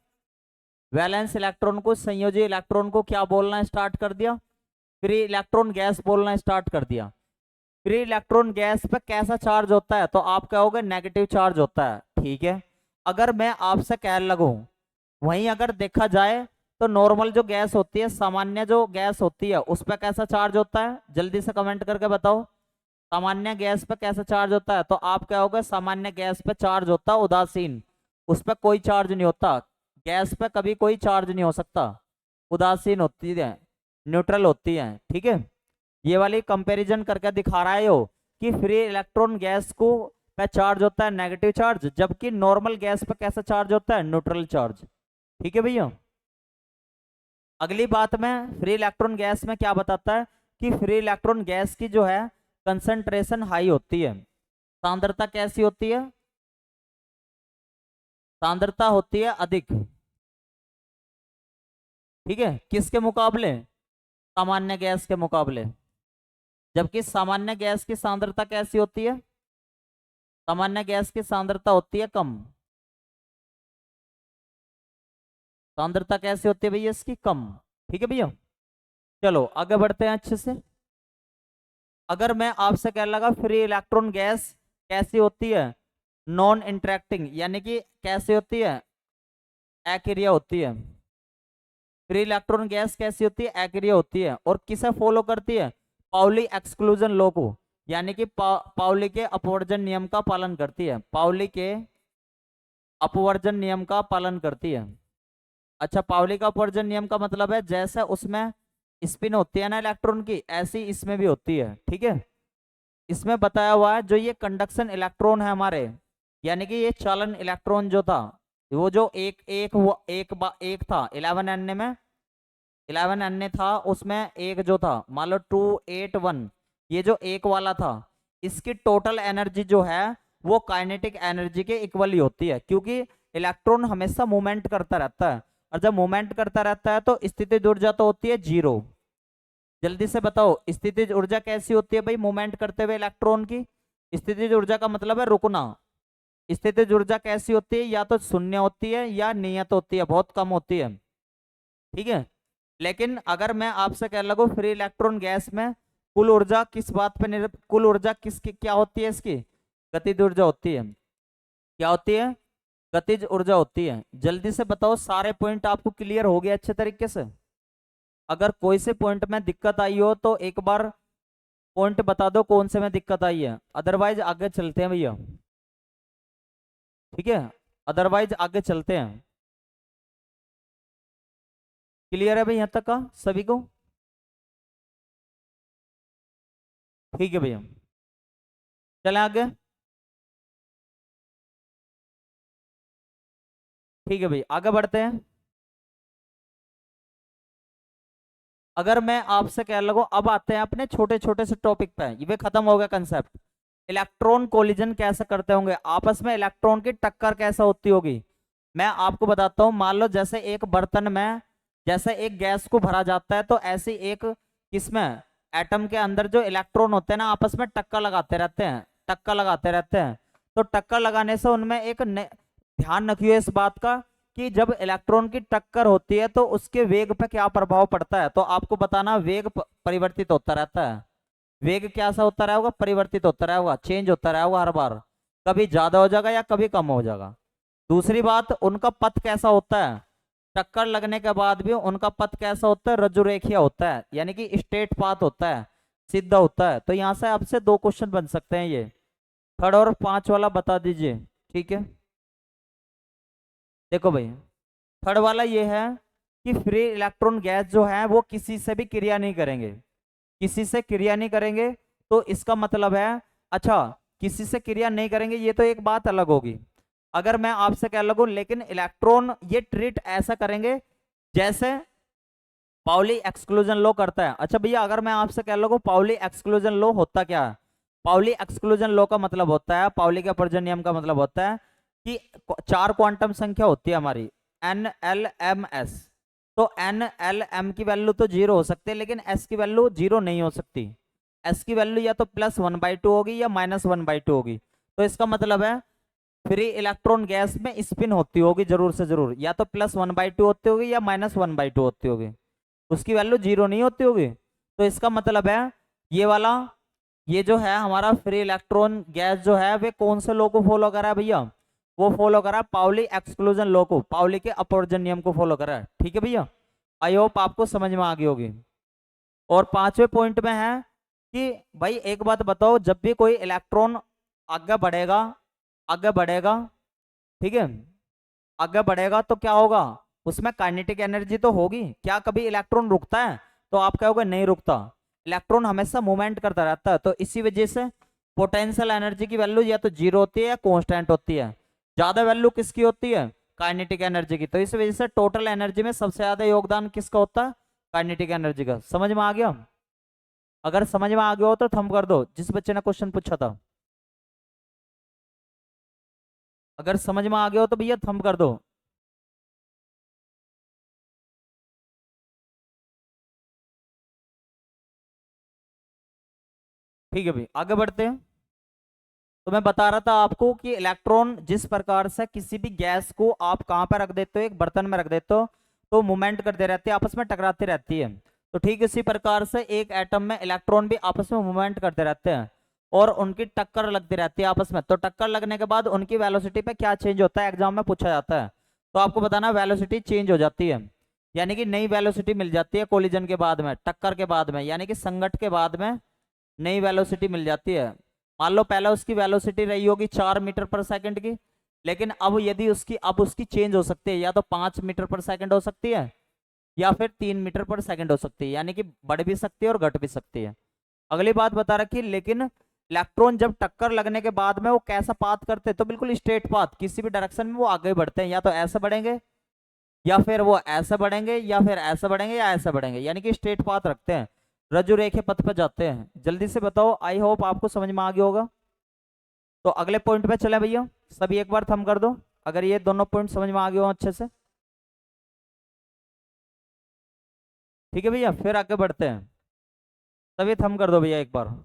वैलेंस इलेक्ट्रॉन को, संयोजी इलेक्ट्रॉन को क्या बोलना स्टार्ट कर दिया, फ्री इलेक्ट्रॉन गैस बोलना स्टार्ट कर दिया। फ्री इलेक्ट्रॉन गैस पे कैसा चार्ज होता है, तो आप कहोगे नेगेटिव चार्ज होता है, ठीक है। अगर मैं आपसे कह लगूं, वहीं अगर देखा जाए तो नॉर्मल जो गैस होती है, सामान्य जो गैस होती है, उस पर कैसा चार्ज होता है, जल्दी से कमेंट करके बताओ। सामान्य गैस पे कैसा चार्ज होता है, तो आप कहोगे सामान्य गैस पे चार्ज होता है उदासीन, उस पर कोई चार्ज नहीं होता। गैस पे कभी कोई चार्ज नहीं हो सकता, उदासीन होती है, न्यूट्रल होती है, ठीक है। ये वाली कंपैरिजन करके दिखा रहा है हो कि फ्री इलेक्ट्रॉन गैस को पे चार्ज होता है नेगेटिव चार्ज, जबकि नॉर्मल गैस पे कैसा चार्ज होता है, न्यूट्रल चार्ज। ठीक है भैया। अगली बात में फ्री इलेक्ट्रॉन गैस में क्या बताता है कि फ्री इलेक्ट्रॉन गैस की जो है कंसंट्रेशन हाई होती है, सांद्रता कैसी होती है, सांद्रता होती है अधिक, ठीक है, किसके मुकाबले, सामान्य गैस के मुकाबले। जबकि सामान्य गैस की सांद्रता कैसी होती है, सामान्य गैस की सांद्रता होती है कम, सांद्रता कैसी होती है भैया इसकी, कम। ठीक है भैया, चलो आगे बढ़ते हैं अच्छे से। अगर मैं आपसे कह लगा फ्री इलेक्ट्रॉन गैस कैसी होती है, नॉन इंटरेक्टिंग, यानी कि कैसी होती है, अक्रिय होती है। फ्री इलेक्ट्रॉन गैस कैसी होती है, अक्रिय होती है, और किसे फॉलो करती है, पाउली एक्सक्लूजन लॉ को, यानी कि पाउली के अपवर्जन नियम का पालन करती है, पाउली के अपवर्जन नियम का पालन करती है। अच्छा, पाउली का अपवर्जन नियम का मतलब है जैसे उसमें स्पिन होती है ना इलेक्ट्रॉन की, ऐसी इसमें भी होती है, ठीक है। इसमें बताया हुआ है जो ये कंडक्शन इलेक्ट्रॉन है हमारे, यानी कि ये चालन इलेक्ट्रॉन जो था, वो जो एक एक हुआ, एक था 11 में, 11 था उसमें, एक जो था मान लो 281, ये जो एक वाला था, इसकी टोटल एनर्जी जो है वो काइनेटिक एनर्जी के इक्वली होती है, क्योंकि इलेक्ट्रॉन हमेशा मूवमेंट करता रहता है, और जब मूवमेंट करता रहता है तो स्थितिज ऊर्जा तो होती है जीरो। जल्दी से बताओ स्थितिज ऊर्जा कैसी होती है भाई, मूवमेंट करते हुए इलेक्ट्रॉन की, स्थितिज ऊर्जा का मतलब है रुकना। स्थितिज ऊर्जा कैसी होती है, या तो शून्य होती है या नियत होती है, बहुत कम होती है, ठीक है। लेकिन अगर मैं आपसे कह लगूं फ्री इलेक्ट्रॉन गैस में कुल ऊर्जा किस बात पर निर्भर, कुल ऊर्जा किसकी क्या होती है, इसकी गतिज ऊर्जा होती है, क्या होती है, गतिज ऊर्जा होती है। जल्दी से बताओ, सारे पॉइंट आपको क्लियर हो गए अच्छे तरीके से। अगर कोई से पॉइंट में दिक्कत आई हो तो एक बार पॉइंट बता दो कौन से में दिक्कत आई है, अदरवाइज आगे चलते हैं भैया, ठीक है, अदरवाइज आगे चलते हैं। क्लियर है भाई यहाँ तक का सभी को, ठीक है भैया, चलें आगे। ठीक है भाई, आगे बढ़ते हैं। अगर मैं आपसे कह लगूं, अब आते हैं अपने छोटे छोटे से टॉपिक पे, ये खत्म हो गया कंसेप्ट। इलेक्ट्रॉन कोलिजन कैसे करते होंगे आपस में, इलेक्ट्रॉन की टक्कर कैसे होती होगी, मैं आपको बताता हूँ। मान लो जैसे एक बर्तन में जैसे एक गैस को भरा जाता है, तो ऐसी एक किसमें, एटम के अंदर जो इलेक्ट्रॉन होते हैं ना, आपस में टक्कर लगाते रहते हैं, टक्कर लगाते रहते हैं। तो टक्कर लगाने से उनमें एक ध्यान रखिए इस बात का कि जब इलेक्ट्रॉन की टक्कर होती है तो उसके वेग पे क्या प्रभाव पड़ता है, तो आपको बताना वेग परिवर्तित होता रहता है। वेग कैसा होता रहेगा, परिवर्तित होता रहेगा, चेंज होता रहेगा हर बार, कभी ज्यादा हो जाएगा या कभी कम हो जाएगा। दूसरी बात, उनका पथ कैसा होता है, टक्कर लगने के बाद भी उनका पथ कैसा होता है, रज्जुरेखीय होता है, यानी कि स्ट्रेट पाथ होता है, सीधा होता है। तो यहाँ से आपसे दो क्वेश्चन बन सकते हैं, ये थर्ड और पांच वाला बता दीजिए, ठीक है। देखो भाई, थर्ड वाला ये है कि फ्री इलेक्ट्रॉन गैस जो है वो किसी से भी क्रिया नहीं करेंगे, किसी से क्रिया नहीं करेंगे। तो इसका मतलब है, अच्छा किसी से क्रिया नहीं करेंगे, ये तो एक बात अलग होगी। अगर मैं आपसे कह लगूं, लेकिन इलेक्ट्रॉन ये ट्रीट ऐसा करेंगे जैसे पाउली एक्सक्लूजन लॉ करता है। अच्छा भैया, अगर मैं आपसे कह लगूं पाउली एक्सक्लूजन लॉ होता क्या है? पाउली एक्सक्लूजन लॉ का मतलब होता है, पाउली के अपवर्जन नियम का मतलब होता है कि चार क्वांटम संख्या होती है हमारी, एन एल एम एस। तो एन एल एम की वैल्यू तो जीरो हो सकती है, लेकिन एस की वैल्यू जीरो नहीं हो सकती। एस की वैल्यू या तो +1/2 होगी या -1/2 होगी। तो इसका मतलब है फ्री इलेक्ट्रॉन गैस में स्पिन होती होगी जरूर से जरूर, या तो +1/2 होती होगी या -1/2 होती होगी, उसकी वैल्यू जीरो नहीं होती होगी। तो इसका मतलब है ये वाला, ये जो है हमारा फ्री इलेक्ट्रॉन गैस जो है वे कौन से लॉ को फॉलो करा है भैया? वो फॉलो करा है पाउली एक्सक्लूजन लॉ को, पाउली के अपवर्जन नियम को फॉलो करा है। ठीक है भैया, आई होप आपको समझ में आ गई होगी। और पांचवें पॉइंट में है कि भाई एक बात बताओ, जब भी कोई इलेक्ट्रॉन आगे बढ़ेगा, आगे बढ़ेगा, ठीक है, आगे बढ़ेगा तो क्या होगा? उसमें काइनेटिक एनर्जी तो होगी। क्या कभी इलेक्ट्रॉन रुकता है? तो आप कहोगे नहीं रुकता, इलेक्ट्रॉन हमेशा मूवमेंट करता रहता है। तो इसी वजह से पोटेंशियल एनर्जी की वैल्यू या तो जीरो होती है या कांस्टेंट होती है। ज्यादा वैल्यू किसकी होती है? काइनेटिक एनर्जी की। तो इस वजह से टोटल एनर्जी में सबसे ज्यादा योगदान किसका होता है? काइनेटिक एनर्जी का। समझ में आ गया? अगर समझ में आ गया हो तो थंब कर दो, जिस बच्चे ने क्वेश्चन पूछा था। अगर समझ में आ गया हो तो भैया थंब कर दो। ठीक है भाई, आगे बढ़ते हैं। तो मैं बता रहा था आपको कि इलेक्ट्रॉन जिस प्रकार से किसी भी गैस को आप कहाँ पर रख देते हो, एक बर्तन में रख देते हो, तो मूवमेंट करते रहते हैं, आपस में टकराती रहती है। तो ठीक इसी प्रकार से एक एटम में इलेक्ट्रॉन भी आपस में मूवमेंट करते रहते हैं और उनकी टक्कर लगती रहती है आपस में। तो टक्कर लगने के बाद उनकी वेलोसिटी पे क्या चेंज होता है, एग्जाम में पूछा जाता है। तो आपको बताना वेलोसिटी चेंज हो जाती है, यानी कि नई वेलोसिटी मिल जाती है कोलिजन के बाद में, टक्कर के बाद में, यानी कि संघट के बाद में नई वेलोसिटी मिल जाती है। मान लो पहले उसकी वेलोसिटी रही होगी 4 मीटर पर सेकंड की, लेकिन अब यदि उसकी चेंज हो सकती है, या तो 5 मीटर पर सेकंड हो सकती है या फिर 3 मीटर पर सेकंड हो सकती है, यानी कि बढ़ भी सकती है और घट भी सकती है। अगली बात बता रखी, लेकिन इलेक्ट्रॉन जब टक्कर लगने के बाद में वो कैसा पाथ करते हैं? तो बिल्कुल स्ट्रेट पाथ, किसी भी डायरेक्शन में वो आगे बढ़ते हैं, या तो ऐसे बढ़ेंगे या फिर वो ऐसे बढ़ेंगे या फिर ऐसे बढ़ेंगे या ऐसे बढ़ेंगे, यानी कि स्ट्रेट पाथ रखते हैं, रज्जु रेखे पथ पर जाते हैं। जल्दी से बताओ, आई होप आपको समझ में आ गया होगा। तो अगले पॉइंट पे चले भैया, सभी एक बार थम कर दो अगर ये दोनों पॉइंट समझ में आ गए हो अच्छे से। ठीक है भैया, फिर आगे बढ़ते हैं। सभी थम कर दो भैया एक बार।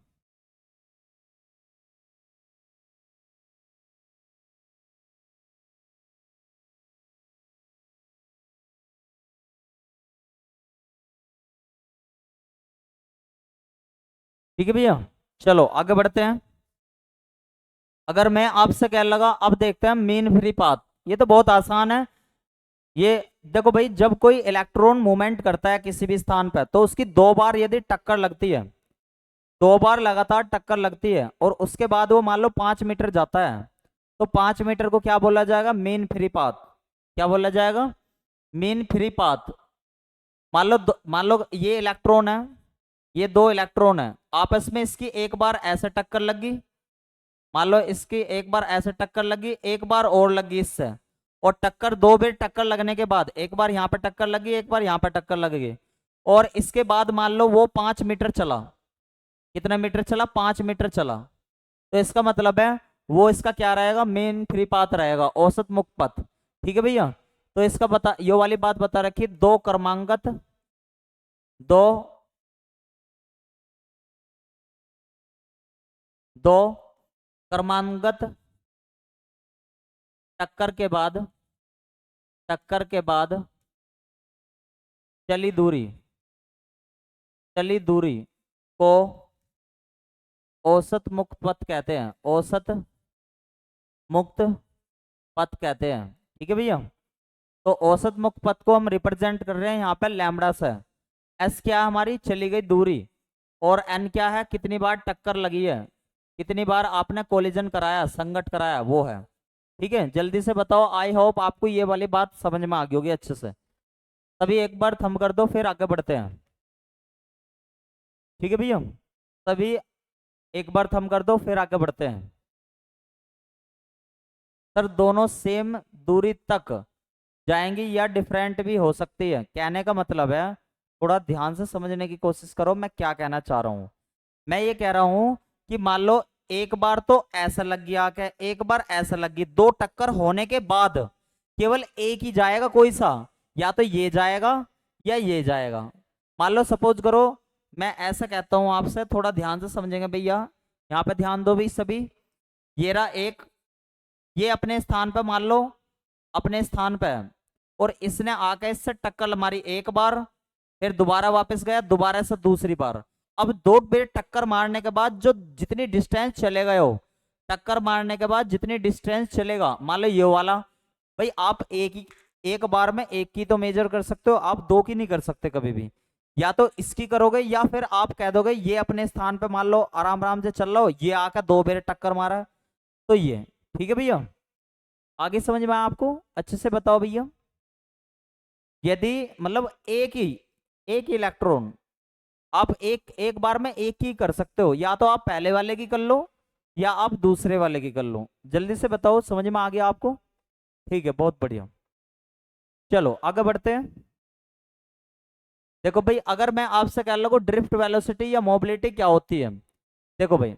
ठीक है भैया, चलो आगे बढ़ते हैं। अगर मैं आपसे कह लगा, अब देखते हैं मीन फ्री पाथ। ये तो बहुत आसान है। ये देखो भाई, जब कोई इलेक्ट्रॉन मूवमेंट करता है किसी भी स्थान पर, तो उसकी दो बार यदि टक्कर लगती है, दो बार लगातार टक्कर लगती है, और उसके बाद वो मान लो 5 मीटर जाता है, तो 5 मीटर को क्या बोला जाएगा? Mean free path. क्या बोला जाएगा? Mean free path. मान लो ये इलेक्ट्रॉन है, ये दो इलेक्ट्रॉन है, आपस में इसकी एक बार ऐसे टक्कर लगी, मान लो इसकी एक बार ऐसे टक्कर लगी, एक बार और लगी इससे, और टक्कर दो बार टक्कर लगने के बाद एक बार यहाँ पे टक्कर लगी, एक बार यहाँ पे टक्कर लगेगी, और इसके बाद मान लो वो 5 मीटर चला। कितना मीटर चला? 5 मीटर चला। तो इसका मतलब है वो इसका क्या रहेगा? मेन फ्री पाथ रहेगा, औसत मुक्त पथ। ठीक है भैया, तो इसका बता, ये वाली बात बता रखी, दो क्रमांगत, दो दो क्रमांगत टक्कर के बाद, टक्कर के बाद चली दूरी, चली दूरी को औसत मुक्त पथ कहते हैं, औसत मुक्त पथ कहते हैं। ठीक है भैया, तो औसत मुक्त पथ को हम रिप्रेजेंट कर रहे हैं यहाँ पे लैम्बडा से। एस क्या है? हमारी चली गई दूरी। और एन क्या है? कितनी बार टक्कर लगी है, कितनी बार आपने कोलिजन कराया, संगत कराया, वो है। ठीक है, जल्दी से बताओ, आई होप आपको ये वाली बात समझ में आ गई होगी अच्छे से। तभी एक बार थम कर दो, फिर आगे बढ़ते हैं। ठीक है भैया, तभी एक बार थम कर दो, फिर आगे बढ़ते हैं। सर दोनों सेम दूरी तक जाएंगी या डिफरेंट भी हो सकती है। कहने का मतलब है, थोड़ा ध्यान से समझने की कोशिश करो मैं क्या कहना चाह रहा हूँ। मैं ये कह रहा हूँ कि मान लो एक बार तो ऐसा लग गया, क्या एक बार ऐसा लग गई, दो टक्कर होने के बाद केवल एक ही जाएगा कोई सा, या तो ये जाएगा या ये जाएगा। मान लो सपोज करो, मैं ऐसा कहता हूं आपसे, थोड़ा ध्यान से समझेंगे भैया, यहाँ पे ध्यान दो भाई सभी। ये रहा एक, ये अपने स्थान पे मान लो, अपने स्थान पे है, और इसने आके इससे टक्कर मारी एक बार, फिर दोबारा वापस गया, दोबारा से दूसरी बार। अब दो बार टक्कर मारने के बाद जो जितनी डिस्टेंस चले गए हो, टक्कर मारने के बाद जितनी डिस्टेंस चलेगा, मान लो ये वाला, भाई आप एक बार में एक की तो मेजर कर सकते हो, आप दो की नहीं कर सकते कभी भी। या तो इसकी करोगे या फिर आप कह दोगे ये अपने स्थान पे मान लो आराम आराम से चल रहा हो, ये आकर दो बार टक्कर मारा है, तो ये ठीक है भैया। आगे समझ में आया आपको, अच्छे से बताओ भैया। यदि मतलब एक ही इलेक्ट्रॉन आप एक बार में एक ही कर सकते हो, या तो आप पहले वाले की कर लो या आप दूसरे वाले की कर लो। जल्दी से बताओ, समझ में आ गया आपको? ठीक है, बहुत बढ़िया। चलो आगे बढ़ते हैं। देखो भाई, अगर मैं आपसे कह लगूं ड्रिफ्ट वेलोसिटी या मोबिलिटी क्या होती है, देखो भाई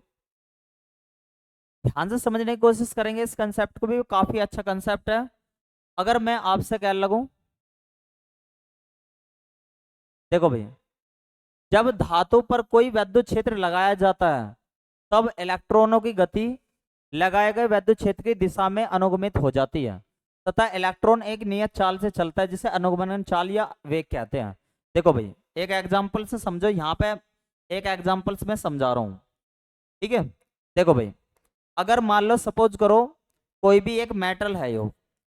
ध्यान से समझने की कोशिश करेंगे इस कंसेप्ट को भी, काफी अच्छा कंसेप्ट है। अगर मैं आपसे कह लगूं, देखो भाई जब धातु पर कोई वैद्युत क्षेत्र लगाया जाता है, तब इलेक्ट्रॉनों की गति लगाए गए वैद्युत क्षेत्र की दिशा में अनुगमित हो जाती है, तथा इलेक्ट्रॉन एक नियत चाल से चलता है, जिसे अनुगमन चाल या वेग कहते हैं। देखो भाई एक एग्जांपल से समझो, यहाँ पे एक एग्जांपल से मैं समझा रहा हूँ, ठीक है। देखो भाई, अगर मान लो सपोज करो कोई भी एक मेटल है,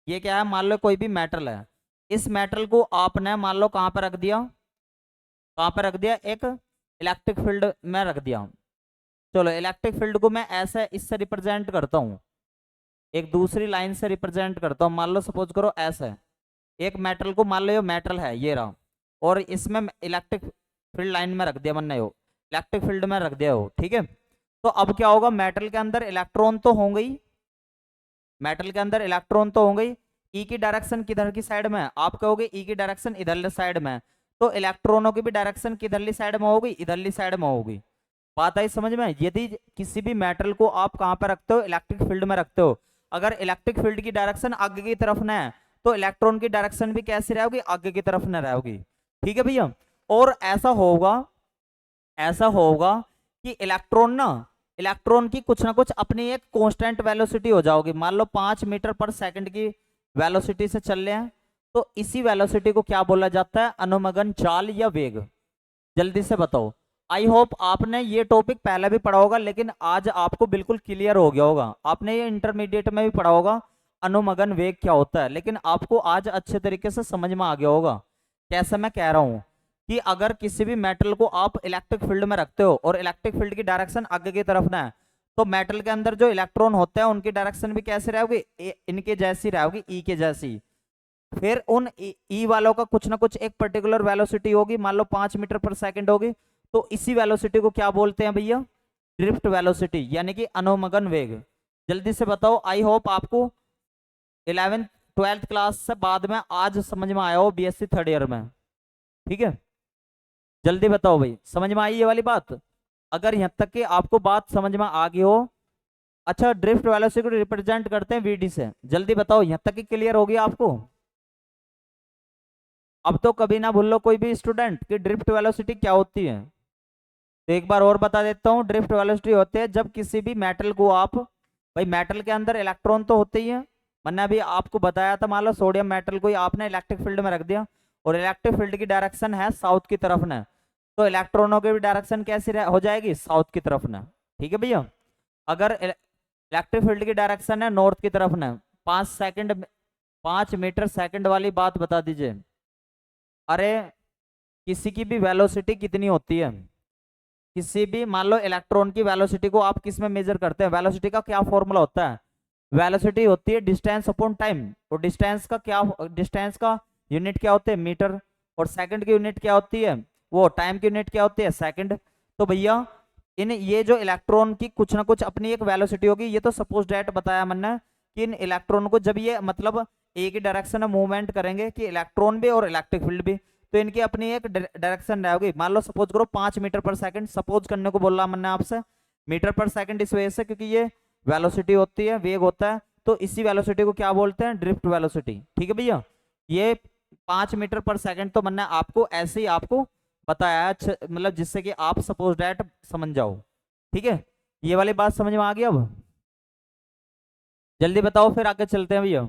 ये क्या है, मान लो कोई भी मेटल है, इस मेटल को आपने मान लो कहाँ पर रख दिया, कहाँ पर रख दिया, एक इलेक्ट्रिक फील्ड में रख दिया। चलो इलेक्ट्रिक फील्ड को मैं ऐसे इससे रिप्रेजेंट करता हूँ, एक दूसरी लाइन से रिप्रेजेंट करता हूँ। मान लो सपोज करो ऐसे, एक मेटल को मान लो ये मेटल है, ये रहा, और इसमें इलेक्ट्रिक फील्ड लाइन में रख दिया मैंने, हो इलेक्ट्रिक फील्ड में रख दिया हो, ठीक है। तो अब क्या होगा, मेटल के अंदर इलेक्ट्रॉन तो होंगे ही, मेटल के अंदर इलेक्ट्रॉन तो होंगे ही। ई की डायरेक्शन किधर की साइड में है, आप कहोगे ई की डायरेक्शन इधरली साइड में है, तो इलेक्ट्रॉनों की भी डायरेक्शन किधरली साइड में होगी, इधरली साइड में होगी। बात आई समझ में? यदि किसी भी मेटल को आप कहां पर रखते हो, इलेक्ट्रिक फील्ड में रखते हो, अगर इलेक्ट्रिक फील्ड की डायरेक्शन आगे की तरफ न है, तो इलेक्ट्रॉन की डायरेक्शन भी कैसी रहेगी, आगे की तरफ न रहेगी, ठीक है भैया। और ऐसा होगा कि इलेक्ट्रॉन की कुछ ना कुछ अपनी एक कांस्टेंट वेलोसिटी हो जाओगी। मान लो 5 मीटर पर सेकंड की वेलोसिटी से चल रहे हैं, तो इसी वेलोसिटी को क्या बोला जाता है, अनुमगन चाल या वेग। जल्दी से बताओ। आई होप आपने ये टॉपिक पहले भी पढ़ा होगा, लेकिन आज आपको बिल्कुल क्लियर हो गया होगा। आपने ये इंटरमीडिएट में भी पढ़ा होगा अनुमगन वेग क्या होता है, लेकिन आपको आज अच्छे तरीके से समझ में आ गया होगा। कैसे मैं कह रहा हूं कि अगर किसी भी मेटल को आप इलेक्ट्रिक फील्ड में रखते हो और इलेक्ट्रिक फील्ड की डायरेक्शन आगे की तरफ ना है, तो मेटल के अंदर जो इलेक्ट्रॉन होते हैं उनकी डायरेक्शन भी कैसी रहेगी, इनके जैसी रहेगी, ई के जैसी। फिर उन ई वालों का कुछ ना कुछ एक पर्टिकुलर वेलोसिटी होगी, मान लो 5 मीटर पर सेकंड होगी, तो इसी वेलोसिटी को क्या बोलते हैं भैया, ड्रिफ्ट वेलोसिटी, यानी कि अनुमगन वेग। जल्दी से बताओ। आई होप आपको 11th 12th क्लास से बाद में आज समझ में आया हो, बीएससी थर्ड ईयर में, ठीक है। जल्दी बताओ भाई, समझ में आई ये वाली बात? अगर यहाँ तक कि आपको बात समझ में आ गई हो, अच्छा ड्रिफ्ट वेलोसिटी को रिप्रेजेंट करते हैं वीडी से, जल्दी बताओ यहाँ तक कि क्लियर हो गया आपको? अब तो कभी ना भूल लो कोई भी स्टूडेंट कि ड्रिफ्ट वेलोसिटी क्या होती है। तो एक बार और बता देता हूँ, ड्रिफ्ट वेलोसिटी होती है जब किसी भी मेटल को आप, भाई मेटल के अंदर इलेक्ट्रॉन तो होते ही है, मैंने अभी आपको बताया था, मान लो सोडियम मेटल को ही आपने इलेक्ट्रिक फील्ड में रख दिया और इलेक्ट्रिक फील्ड की डायरेक्शन है साउथ की तरफ ने, तो इलेक्ट्रॉनों की भी डायरेक्शन कैसी हो जाएगी, साउथ की तरफ ने, ठीक है भैया। अगर इलेक्ट्रिक फील्ड की डायरेक्शन है नॉर्थ की तरफ ने, 5 मीटर सेकंड वाली बात बता दीजिए। अरे किसी की भी वेलोसिटी कितनी होती है, किसी भी मान लो इलेक्ट्रॉन की वेलोसिटी को आप किस में मेजर करते हैं, वेलोसिटी का क्या फॉर्मूला होता है, वेलोसिटी होती है डिस्टेंस अपॉन टाइम, तो डिस्टेंस का यूनिट क्या होते हैं, मीटर, और सेकंड की यूनिट क्या होती है, वो टाइम की यूनिट क्या होती है, सेकंड। तो भैया इन ये जो इलेक्ट्रॉन की कुछ ना कुछ अपनी एक वेलोसिटी होगी, ये तो सपोज डेट बताया मैंने कि इन इलेक्ट्रॉन को जब ये मतलब एक ही डायरेक्शन में मूवमेंट करेंगे कि इलेक्ट्रॉन भी और इलेक्ट्रिक फील्ड भी, तो इनकी अपनी एक डायरेक्शन रहेगी। मान लो सपोज करो 5 मीटर पर सेकंड, सपोज करने को बोल रहा मैंने आपसे मीटर पर सेकंड, इस वजह से क्योंकि ये वेलोसिटी होती है, वेग होता है, तो इसी वेलोसिटी को क्या बोलते हैं, ड्रिफ्ट वेलोसिटी। ठीक है भैया, ये 5 मीटर पर सेकंड तो मैंने आपको ऐसे ही आपको बताया, मतलब जिससे कि आप सपोज डैट समझ जाओ। ठीक है, ये वाली बात समझ में आ गई। अब जल्दी बताओ, फिर आगे चलते हैं भैया।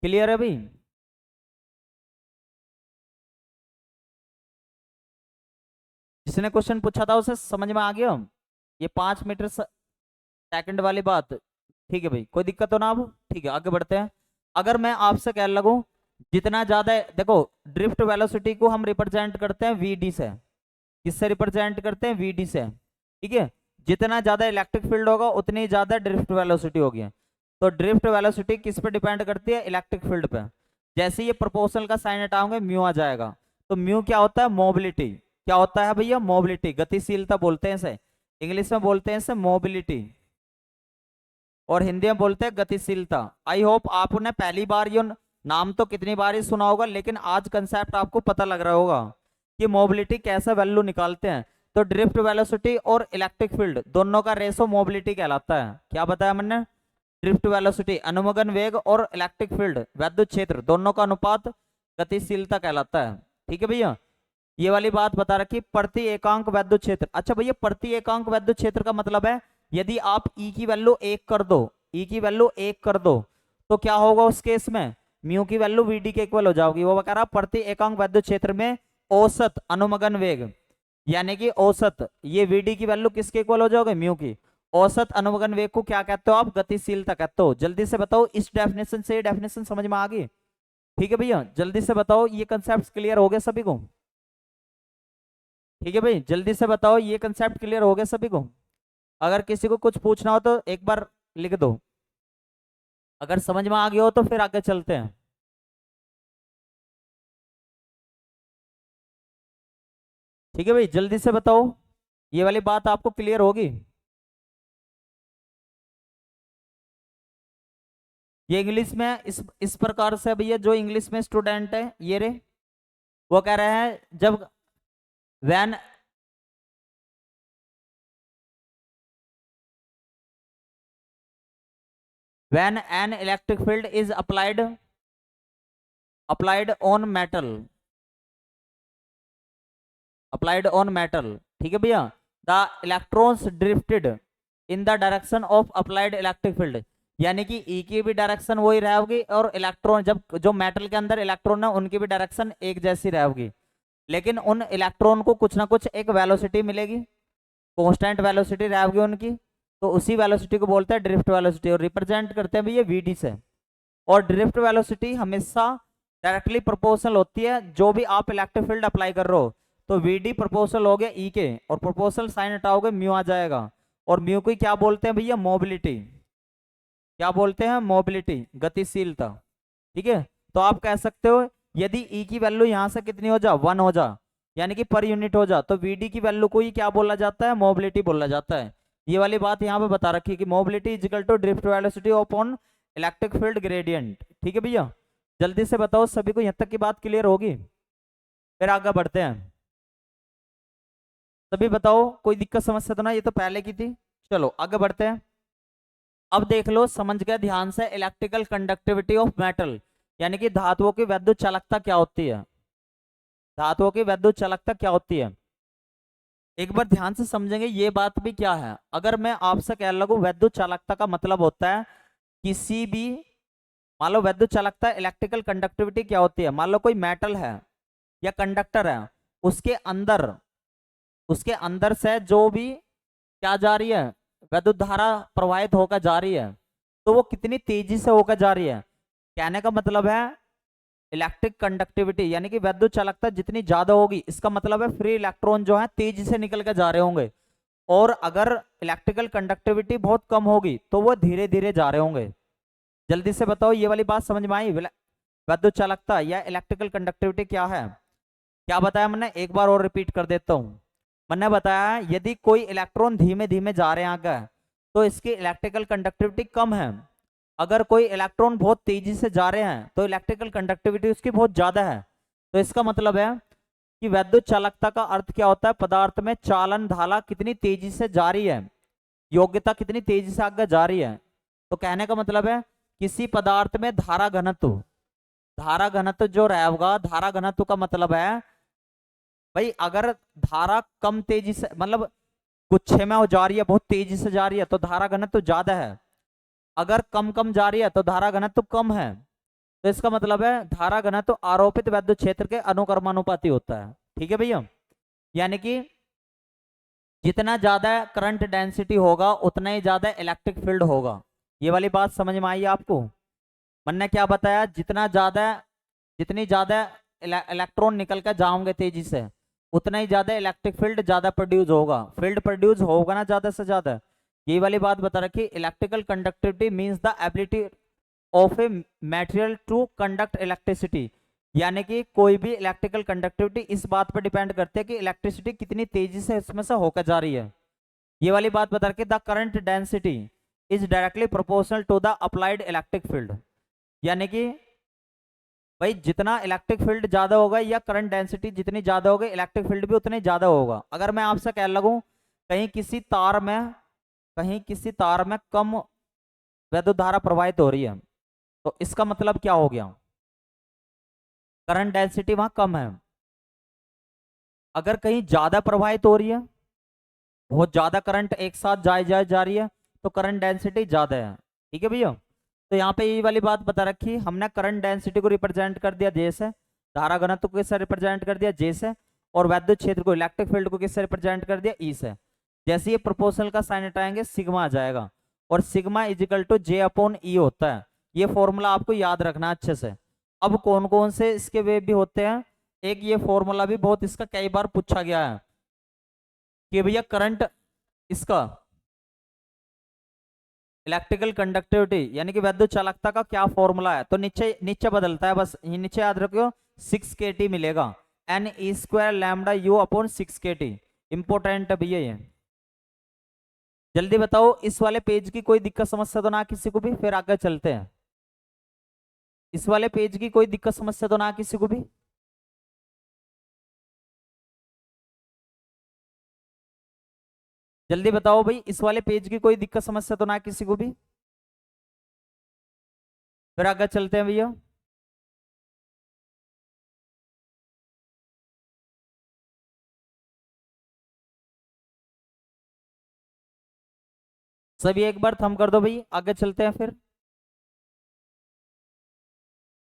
क्लियर है भाई? जिसने क्वेश्चन पूछा था उसे समझ में आ गया ये 5 मीटर सेकंड वाली बात? ठीक है भाई, कोई दिक्कत हो ना? अब ठीक है, आगे बढ़ते हैं। अगर मैं आपसे कह लगूं जितना ज्यादा, देखो ड्रिफ्ट वेलोसिटी को हम रिप्रेजेंट करते हैं वीडी से। किससे रिप्रेजेंट करते हैं? वीडी से। ठीक है, जितना ज्यादा इलेक्ट्रिक फील्ड होगा उतनी ज्यादा ड्रिफ्ट वेलोसिटी होगी। तो ड्रिफ्ट वेलोसिटी किस पे डिपेंड करती है? इलेक्ट्रिक फील्ड पे। जैसे ये प्रोपोर्शनल का साइन हटाओगे म्यू आ जाएगा। तो म्यू क्या होता है? मोबिलिटी। क्या होता है भैया? मोबिलिटी, गतिशीलता बोलते हैं इसे। इंग्लिश में बोलते हैं इसे मोबिलिटी, और हिंदी में बोलते हैं गतिशीलता। आई होप आपने पहली बार ये नाम तो कितनी बार ही सुना होगा, लेकिन आज कंसेप्ट आपको पता लग रहा होगा कि मोबिलिटी कैसे वैल्यू निकालते हैं। तो ड्रिफ्ट वेलोसिटी और इलेक्ट्रिक फील्ड दोनों का रेशो मोबिलिटी कहलाता है। क्या बताया मैंने? ड्रिफ्ट वेलोसिटी अनुमगन वेग और इलेक्ट्रिक फील्ड वैद्युत क्षेत्र दोनों का अनुपात गतिशीलता कहलाता है। ठीक है भैया, ये वाली बात बता रखी। प्रति एकांक वैद्युत क्षेत्र, अच्छा भैया प्रति एकांक वैद्युत क्षेत्र का मतलब है यदि आप ई की वैल्यू 1 कर दो, ई की वैल्यू 1 कर दो, तो क्या होगा उस केस में? म्यू की वैल्यू वीडी के इक्वल हो जाएगी। वो कह रहा प्रति एकांक वैद्युत क्षेत्र में औसत अनुमगन वेग, यानी कि औसत, ये वीडी की वैल्यू किसके इक्वल हो जाओगे? म्यू की। औसत अनुमगन वेग को क्या कहते हो आप? गतिशीलता कहते हो। जल्दी से बताओ, इस डेफिनेशन से ये डेफिनेशन समझ में आ गई? ठीक है भैया, जल्दी से बताओ, ये कंसेप्ट क्लियर हो गए सभी को? ठीक है भाई, जल्दी से बताओ, ये कंसेप्ट क्लियर हो गया सभी को? अगर किसी को कुछ पूछना हो तो एक बार लिख दो, अगर समझ में आ गया हो तो फिर आगे चलते हैं। ठीक है भाई, जल्दी से बताओ, ये वाली बात आपको क्लियर होगी? ये इंग्लिश में इस प्रकार से भैया, जो इंग्लिश में स्टूडेंट है ये रे, वो कह रहे हैं जब van when an electric field is applied on metal, applied on metal, ठीक है भैया, the electrons drifted in the direction of applied electric field, यानी कि ई की भी डायरेक्शन वही रहेगी और इलेक्ट्रॉन, जब जो मेटल के अंदर इलेक्ट्रॉन है उनकी भी डायरेक्शन एक जैसी रहेगी, लेकिन उन इलेक्ट्रॉन को कुछ ना कुछ एक वेलोसिटी मिलेगी, कांस्टेंट वेलोसिटी रहेगी उनकी। तो उसी वेलोसिटी को बोलते हैं ड्रिफ्ट वेलोसिटी, और रिप्रेजेंट करते हैं भैया वीडी से। और ड्रिफ्ट वेलोसिटी हमेशा डायरेक्टली प्रोपोर्शनल होती है, जो भी आप इलेक्ट्रिक फील्ड अप्लाई कर रहे हो, तो वीडी प्रोपोर्शनल हो गया ई के, और प्रोपोर्शनल साइन हटाओगे म्यू आ जाएगा। और म्यू को क्या बोलते हैं भैया? मोबिलिटी। क्या बोलते हैं? मोबिलिटी, गतिशीलता। ठीक है, तो आप कह सकते हो यदि ई की वैल्यू यहां से कितनी हो जा? 1 हो जा, यानी कि पर यूनिट हो जा, तो वीडी की वैल्यू को ही क्या बोला जाता है? मोबिलिटी बोला जाता है। ये वाली बात यहाँ पे बता रखी है कि mobility is equal to drift velocity upon electric field gradient. ठीक है भैया, जल्दी से बताओ, सभी को यहाँ तक की बात क्लियर होगी? फिर आगे बढ़ते हैं। सभी बताओ, कोई दिक्कत समस्या तो ना? ये तो पहले की थी। चलो आगे बढ़ते हैं। अब देख लो, समझ गए ध्यान से, इलेक्ट्रिकल कंडक्टिविटी ऑफ मेटल, यानी कि धातुओं की वैद्युत चालकता क्या होती है? धातुओं की वैद्युत चालकता क्या होती है? एक बार ध्यान से समझेंगे ये बात भी क्या है। अगर मैं आपसे कह लगूं वैद्युत चालकता का मतलब होता है किसी भी, मान लो वैद्युत चालकता इलेक्ट्रिकल कंडक्टिविटी क्या होती है? मान लो कोई मेटल है या कंडक्टर है, उसके अंदर, उसके अंदर से जो भी क्या जा रही है? वैद्युत धारा प्रवाहित होकर जा रही है, तो वो कितनी तेजी से होकर जा रही है? कहने का मतलब है इलेक्ट्रिक कंडक्टिविटी, यानी कि वैद्युत चालकता जितनी ज्यादा होगी, इसका मतलब है फ्री इलेक्ट्रॉन जो है तेजी से निकल कर जा रहे होंगे। और अगर इलेक्ट्रिकल कंडक्टिविटी बहुत कम होगी तो वो धीरे धीरे जा रहे होंगे। जल्दी से बताओ, ये वाली बात समझ में आई? वैद्युत चालकता या इलेक्ट्रिकल कंडक्टिविटी क्या है? क्या बताया मैंने? एक बार और रिपीट कर देता हूं। मैंने बताया यदि कोई इलेक्ट्रॉन धीमे धीमे जा रहे हैं आगे तो इसकी इलेक्ट्रिकल कंडक्टिविटी कम है, अगर कोई इलेक्ट्रॉन बहुत तेजी से जा रहे हैं तो इलेक्ट्रिकल कंडक्टिविटी उसकी बहुत ज्यादा है। तो इसका मतलब है कि वैद्युत चालकता का अर्थ क्या होता है, पदार्थ में चालन धारा कितनी तेजी से जा रही है, योग्यता कितनी तेजी से आगे जा रही है। तो कहने का मतलब है किसी पदार्थ में धारा घनत्व जो रहेगा, धारा घनत्व का मतलब है भाई अगर धारा कम तेजी से मतलब गुच्छे में हो जा रही है, बहुत तेजी से जा रही है तो धारा घनत्व ज्यादा है, अगर कम कम जा रही है तो धारा घनत्व कम है। तो इसका मतलब है धारा घनत्व आरोपित वैद्युत क्षेत्र के अनुक्रमानुपाती होता है। ठीक है भैया, यानी कि जितना ज्यादा करंट डेंसिटी होगा उतना ही ज्यादा इलेक्ट्रिक फील्ड होगा। ये वाली बात समझ में आई आपको? मैंने क्या बताया, जितनी ज्यादा इलेक्ट्रॉन निकल कर जाओगे तेजी से उतना ही ज्यादा इलेक्ट्रिक फील्ड ज्यादा प्रोड्यूस होगा, फील्ड प्रोड्यूस होगा ना ज्यादा से ज्यादा। ये वाली बात बता रखी, electrical conductivity means the ability of a material to conduct electricity, यानी कि कोई भी इलेक्ट्रिकल कंडक्टिविटी इस बात पर डिपेंड करती है कि इलेक्ट्रिसिटी कितनी तेजी से इसमें से होकर जा रही है। ये वाली बात बता रखी, the current density is directly proportional to the applied electric field, यानी कि भाई जितना इलेक्ट्रिक फील्ड ज्यादा होगा या करंट डेंसिटी जितनी ज्यादा होगी इलेक्ट्रिक फील्ड भी उतनी ज्यादा होगा। अगर मैं आपसे कह लगूं कहीं किसी तार में कम वैद्युत धारा प्रवाहित हो रही है तो इसका मतलब क्या हो गया, करंट डेंसिटी वहां कम है। अगर कहीं ज्यादा प्रवाहित हो रही है, बहुत ज्यादा करंट एक साथ जा रही है तो करंट डेंसिटी ज्यादा है। ठीक है भैया, तो यहाँ पे ये वाली बात बता रखी, हमने करंट डेंसिटी को रिप्रेजेंट कर दिया जे से, धारा घनत्व को किससे रिप्रेजेंट कर दिया जे से, और वैद्युत क्षेत्र को इलेक्ट्रिक फील्ड को किससे रिप्रेजेंट कर दिया ई से। जैसे ये प्रोपोर्शनल का साइन हटाएंगे सिग्मा आ जाएगा, और sigma equal to J upon E होता है। ये फॉर्मूला आपको याद रखना अच्छे से। अब कौन कौन से इसके वे भी होते हैं, एक ये फॉर्मूला भी बहुत इसका कई बार पूछा गया है कि भैया करंट इसका इलेक्ट्रिकल कंडक्टिविटी यानी कि वैद्युत चालकता का क्या फॉर्मूला है, तो नीचे नीचे बदलता है, बस ये नीचे याद रखियो 6 kT मिलेगा, n e square lambda u upon 6 kT। Important है भैया ये। जल्दी बताओ इस वाले पेज की कोई दिक्कत समस्या तो ना किसी को भी, फिर आगे चलते हैं। इस वाले पेज की कोई दिक्कत समस्या तो ना किसी को भी? जल्दी बताओ भाई इस वाले पेज की कोई दिक्कत समस्या तो ना किसी को भी, फिर आगे चलते हैं भैया। सभी एक बार थम कर दो भाई, आगे चलते हैं फिर।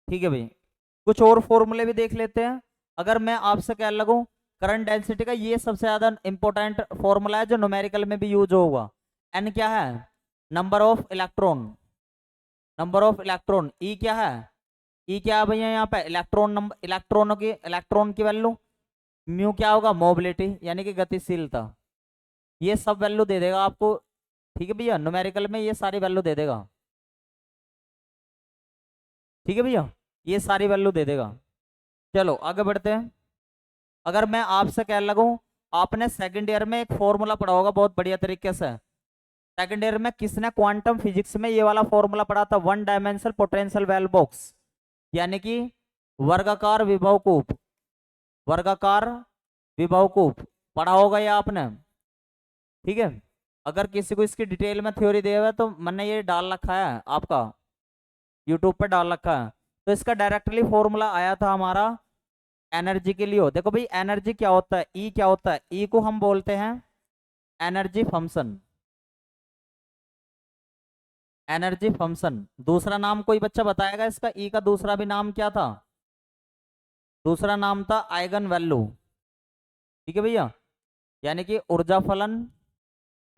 ठीक है भाई, कुछ और फॉर्मूले भी देख लेते हैं। अगर मैं आपसे कह लगूं करंट डेंसिटी का ये सबसे ज्यादा इंपॉर्टेंट फॉर्मूला है जो न्यूमेरिकल में भी यूज होगा। एन क्या है, नंबर ऑफ इलेक्ट्रॉन, ई क्या है, ई क्या है भैया यहाँ पे इलेक्ट्रॉन नंबर, इलेक्ट्रॉन की वैल्यू, म्यू क्या होगा मोबिलिटी यानी कि गतिशीलता। ये सब वैल्यू दे देगा आपको। ठीक है भैया, न्यूमेरिकल में ये सारी वैल्यू दे देगा। ठीक है भैया, ये सारी वैल्यू दे देगा। चलो आगे बढ़ते हैं। अगर मैं आपसे कह लगूं, आपने सेकंड ईयर में एक फॉर्मूला पढ़ा होगा बहुत बढ़िया तरीके से। सेकंड ईयर में किसने क्वांटम फिजिक्स में ये वाला फॉर्मूला पढ़ा था, one dimensional potential well box, यानी कि वर्गाकार विभव कूप, वर्गाकार विभव कूप पढ़ा होगा ये आपने। ठीक है, अगर किसी को इसकी डिटेल में थ्योरी दे हुआ है तो मैंने ये डाल रखा है आपका यूट्यूब पे डाल रखा है। तो इसका डायरेक्टली फॉर्मूला आया था हमारा एनर्जी के लिए हो। देखो भाई एनर्जी क्या होता है, ई क्या होता है, ई को हम बोलते हैं एनर्जी फंक्शन, एनर्जी फंक्शन। दूसरा नाम कोई बच्चा बताएगा इसका, ई का दूसरा भी नाम क्या था, दूसरा नाम था आइगन वैल्यू। ठीक है भैया, यानी कि ऊर्जा फलन,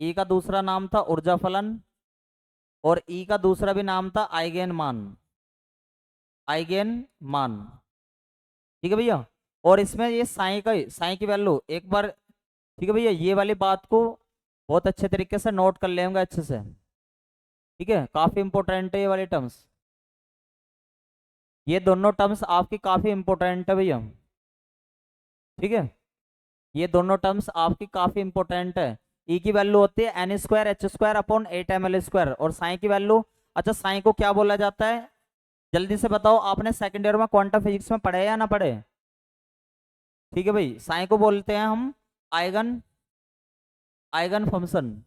ई का दूसरा नाम था ऊर्जा फलन, और ई का दूसरा भी नाम था आइगेन मान, आइगेन मान। ठीक है भैया, और इसमें ये साई की वैल्यू एक बार, ठीक है भैया ये वाली बात को बहुत अच्छे तरीके से नोट कर लेंगे अच्छे से। ठीक है, काफी इंपॉर्टेंट है ये वाली टर्म्स, ये दोनों टर्म्स आपकी काफी इंपॉर्टेंट है भैया। ठीक है, ये दोनों टर्म्स आपकी काफी इंपॉर्टेंट है। ई की वैल्यू होती है n square H square upon 8 ml square, और साई की वैल्यू, अच्छा साई को क्या बोला जाता है जल्दी से बताओ, आपने सेकंड ईयर में क्वांटम फिजिक्स में पढ़े या ना पढ़े? ठीक है भाई, साई को बोलते हैं हम आइगन, आइगन फंक्शन,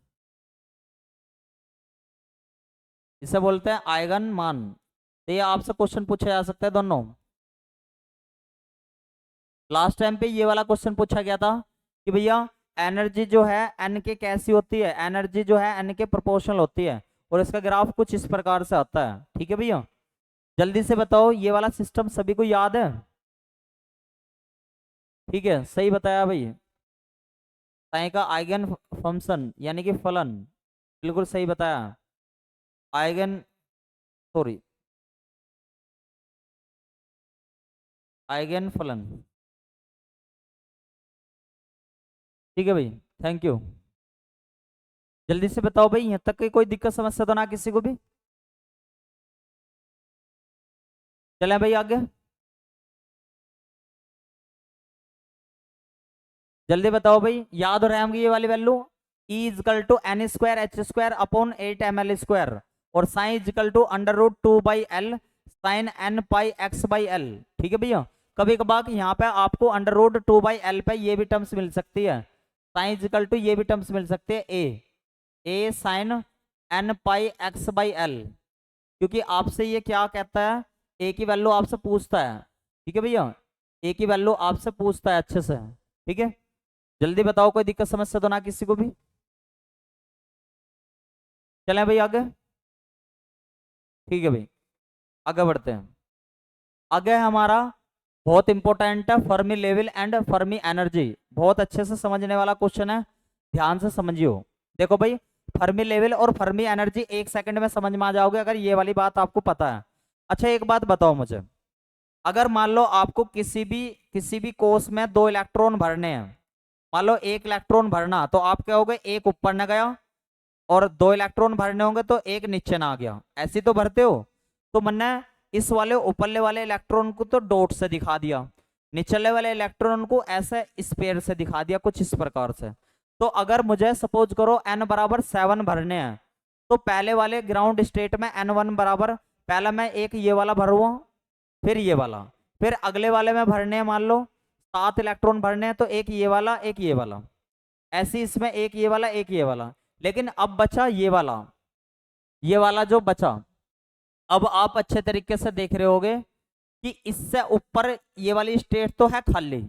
इसे बोलते हैं आइगन मान। तो ये आपसे क्वेश्चन पूछा जा सकता है दोनों। लास्ट टाइम पे ये वाला क्वेश्चन पूछा गया था कि भैया एनर्जी जो है एन के कैसी होती है, एनर्जी जो है एन के प्रोपोर्शनल होती है, और इसका ग्राफ कुछ इस प्रकार से आता है। ठीक है भैया, जल्दी से बताओ ये वाला सिस्टम सभी को याद है? ठीक है, सही बताया भाई। साई का आइगन फंक्शन यानी कि फलन, बिल्कुल सही बताया। आइगन, सॉरी, आइगन फलन। ठीक है भाई, थैंक यू। जल्दी से बताओ भाई, यहाँ तक की कोई दिक्कत समस्या तो ना किसी को भी? चले भाई आगे, जल्दी बताओ भाई, याद हो रहा है हमको ये वाली value, E equal to N square H square upon 8 ml square, और sine equal to √2/L sine n pi x/L। ठीक है भैया, कभी कभार यहाँ पे आपको √2/L पे ये भी टर्म्स मिल सकती है, साइन इजकल टू ये भी टर्म्स मिल सकते हैं, ए साइन n पाई x/L, क्योंकि आपसे ये क्या कहता है, ए की वैल्यू आपसे पूछता है। ठीक है भैया, ए की वैल्यू आपसे पूछता है अच्छे से। ठीक है, जल्दी बताओ, कोई दिक्कत समस्या तो ना किसी को भी? चलें भाई आगे। ठीक है भाई, आगे बढ़ते हैं। आगे हमारा बहुत इंपॉर्टेंट है Fermi level and Fermi energy, बहुत अच्छे से समझने वाला क्वेश्चन है, ध्यान से समझियो। देखो भाई, फर्मी लेवल और फर्मी एनर्जी एक सेकंड में समझ में आ जाओगे अगर ये वाली बात आपको पता है। अच्छा एक बात बताओ मुझे, अगर मान लो आपको किसी भी कोष में 2 इलेक्ट्रॉन भरने हैं, मान लो 1 इलेक्ट्रॉन भरना, तो आप क्या होगे, एक ऊपर न गया, और 2 इलेक्ट्रॉन भरने होंगे तो एक नीचे ना आ गया, ऐसे तो भरते हो। तो मैंने इस वाले ऊपरले वाले इलेक्ट्रॉन को तो डॉट से दिखा दिया, निचले वाले इलेक्ट्रॉन को ऐसे स्पेयर से दिखा दिया, कुछ इस प्रकार से। तो अगर मुझे सपोज करो n बराबर 7 भरने हैं, तो पहले वाले ग्राउंड स्टेट में n1 बराबर, पहला मैं एक ये वाला भरूँ, फिर ये वाला, फिर अगले वाले में भरने हैं, मान लो 7 इलेक्ट्रॉन भरने हैं, तो एक ये वाला एक ये वाला, ऐसे इसमें एक ये वाला एक ये वाला। लेकिन अब बचा ये वाला जो बचा, अब आप अच्छे तरीके से देख रहे होगे कि इससे ऊपर ये वाली स्टेट तो है खाली,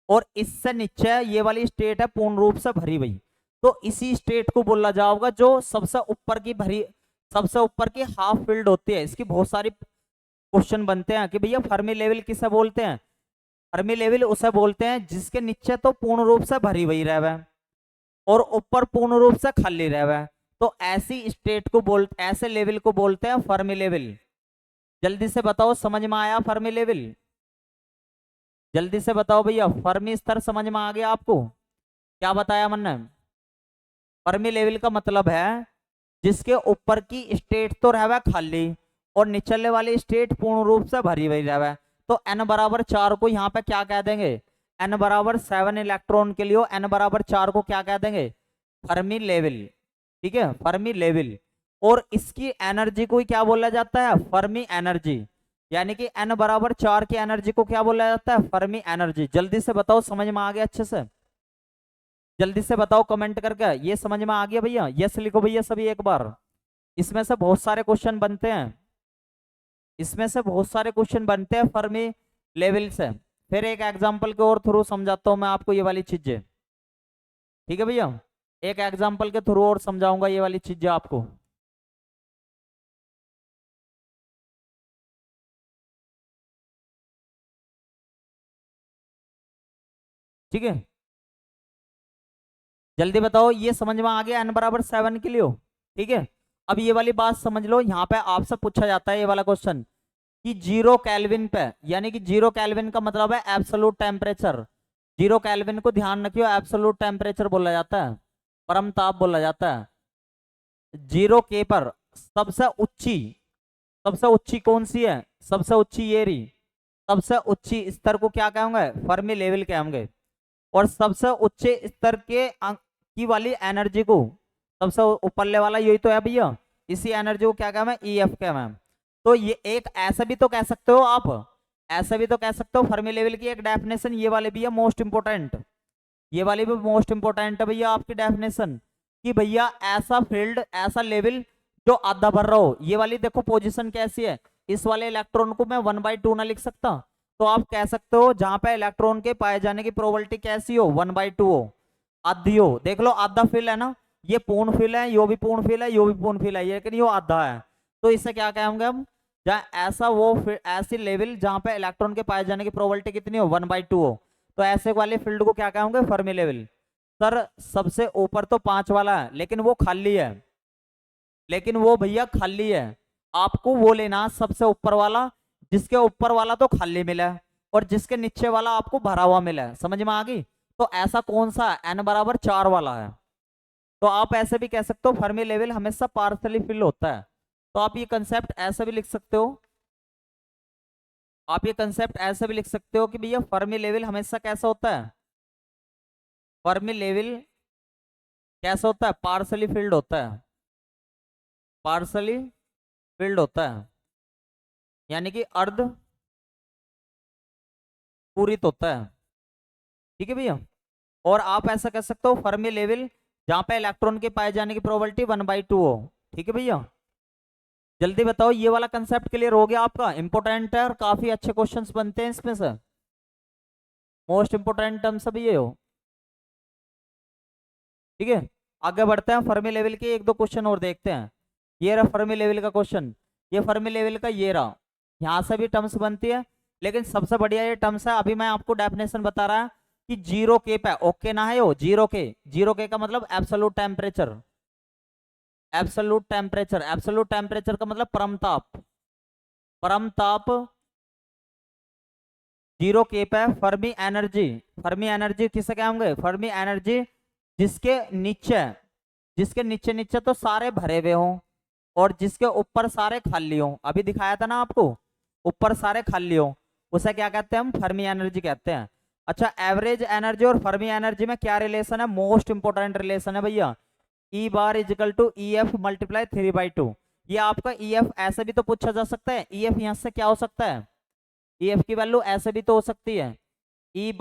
और इससे नीचे ये वाली स्टेट है पूर्ण रूप से भरी हुई। तो इसी स्टेट को बोला जाएगा जो सबसे ऊपर की भरी, सबसे ऊपर की हाफ फिल्ड होती है। इसकी बहुत सारी क्वेश्चन बनते हैं कि भैया फर्मी लेवल किसे बोलते हैं, फर्मी लेवल उसे बोलते हैं जिसके नीचे तो पूर्ण रूप से भरी हुई रहे और ऊपर पूर्ण रूप से खाली रहे, तो ऐसी स्टेट को ऐसे लेवल को बोलते हैं फर्मी लेवल। जल्दी से बताओ, समझ में आया फर्मी लेवल? जल्दी से बताओ भैया, फर्मी स्तर समझ में आ गया आपको? क्या बताया मैंने? फर्मी लेवल का मतलब है जिसके ऊपर की स्टेट तो रहे खाली और निचले वाली स्टेट पूर्ण रूप से भरी हुई रहे। तो n बराबर 4 को यहाँ पे क्या कह देंगे, n बराबर 7 इलेक्ट्रॉन के लिए n बराबर 4 को क्या कह देंगे, फर्मी लेवल। ठीक है, फर्मी लेवल। और इसकी एनर्जी को क्या बोला जाता है, फर्मी एनर्जी, यानी कि n बराबर 4 की एनर्जी को क्या बोला जाता है, फर्मी एनर्जी। जल्दी से बताओ, समझ में आ गया अच्छे से? जल्दी से बताओ कमेंट करके, ये समझ में आ गया भैया? यस लिखो भैया सभी एक बार। इसमें से बहुत सारे क्वेश्चन बनते हैं, इसमें से बहुत सारे क्वेश्चन बनते हैं फर्मी लेवल से। फिर एक एग्जांपल के और थ्रू समझाता हूं मैं आपको ये वाली चीजें। ठीक है भैया, एक एग्जांपल के थ्रू और समझाऊंगा ये वाली चीजें आपको। ठीक है, जल्दी बताओ, ये समझ में आ गया n बराबर 7 के लिए हो? ठीक है, अब ये वाली बात समझ लो, यहाँ पे आपसे पूछा जाता है ये वाला क्वेश्चन कि 0 केल्विन पे, यानी कि 0 केल्विन का मतलब है एब्सोल्यूट टेम्परेचर। 0 केल्विन को ध्यान रखियो, एब्सोल्यूट टेम्परेचर बोला जाता है, परम ताप बोला जाता है। 0 के पर सबसे ऊंची कौन सी है, सबसे ऊंची ये रही, सबसे ऊंची स्तर को क्या कहेंगे, फर्मी लेवल कहेंगे। और सबसे उच्च स्तर के की वाली एनर्जी को, सबसे ऊपरले वाला यही तो है भैया, इसी एनर्जी को क्या कहते हैं, EF कहते हैं। तो ये एक ऐसा भी तो कह सकते हो आप, ऐसा भी तो कह सकते हो फर्मी लेवल की एक डेफिनेशन ये वाली भी है मोस्ट इंपोर्टेंट, ये वाली भी मोस्ट इंपोर्टेंट है भैया आपकी डेफिनेशन, कि भैया ऐसा फील्ड, ऐसा लेवल जो आधा भर रहा हो। ये वाली देखो पोजीशन कैसी है, इस वाले इलेक्ट्रॉन को मैं 1/2 ना लिख सकता, तो आप कह सकते हो जहां पे इलेक्ट्रॉन के पाए जाने की प्रोबेबिलिटी कैसी हो, 1/2 हो, आधी हो। देख लो आधा फिल है ना, ये पूर्ण फिल है, यो भी पूर्ण फिल है, यो भी पूर्ण फिल है, लेकिन यो आधा है। तो इससे क्या कहेंगे हम, जहाँ ऐसा वो ऐसी लेवल जहां पे इलेक्ट्रॉन के पाए जाने की प्रोबेबिलिटी कितनी हो, 1/2 हो, तो ऐसे वाले फील्ड को क्या कहेंगे, फर्मी लेवल। सर सबसे ऊपर तो 5 वाला है, लेकिन वो खाली है, लेकिन वो भैया खाली है, आपको वो लेना सबसे ऊपर वाला, जिसके ऊपर वाला तो खाली मिला है और जिसके नीचे वाला आपको भरा हुआ मिला है, समझ में आ गई। तो ऐसा कौन सा n=4 वाला है। तो आप ऐसे भी कह सकते हो फर्मी लेवल हमेशा पार्शली फिल होता है। तो आप ये कंसेप्ट ऐसा भी लिख सकते हो, आप ये कंसेप्ट ऐसा भी लिख सकते हो कि भैया फर्मी लेवल हमेशा कैसा होता है, फर्मी लेवल कैसा होता है, पार्शली फिल्ड होता है, पार्शली फिल्ड होता है, यानी कि अर्ध पूरित होता है। ठीक है भैया। और आप ऐसा कह सकते हो फर्मी लेवल जहां पे इलेक्ट्रॉन के पाए जाने की प्रोबेबिलिटी 1/2 हो। ठीक है भैया, जल्दी बताओ, ये वाला कंसेप्ट क्लियर हो गया आपका, इंपॉर्टेंट है और काफी अच्छे क्वेश्चंस बनते हैं इसमें से, मोस्ट इंपोर्टेंट टर्म सब ये हो। ठीक है, आगे बढ़ते हैं, फर्मी लेवल के एक दो क्वेश्चन और देखते हैं। ये रहा फर्मी लेवल का क्वेश्चन, ये फर्मी लेवल का ये रहा, यहाँ से भी टर्म्स बनती है, लेकिन सबसे बढ़िया ये टर्म्स है, अभी मैं आपको डेफिनेशन बता रहा कि 0 K पे ओके ना है, हो 0 K, 0 K का मतलब absolute temperature, absolute temperature, absolute temperature का मतलब परम ताप, परम ताप 0 K पे फर्मी एनर्जी, फर्मी एनर्जी किसे कहेंगे, फर्मी एनर्जी जिसके नीचे, जिसके नीचे नीचे तो सारे भरे हुए हों और जिसके ऊपर सारे खाली हों, अभी दिखाया था ना आपको, ऊपर सारे खाली हों, उसे क्या कहते हैं हम, फर्मी एनर्जी कहते हैं। अच्छा, एवरेज एनर्जी और फर्मी एनर्जी में क्या रिलेशन है, मोस्ट इंपोर्टेंट रिलेशन है भैया, E⁻ EF×3/2। ये आपका EF ऐसे भी तो पूछा जा सकता है, EF यहाँ से क्या हो सकता है, EF की वैल्यू ऐसे भी तो हो सकती है, ई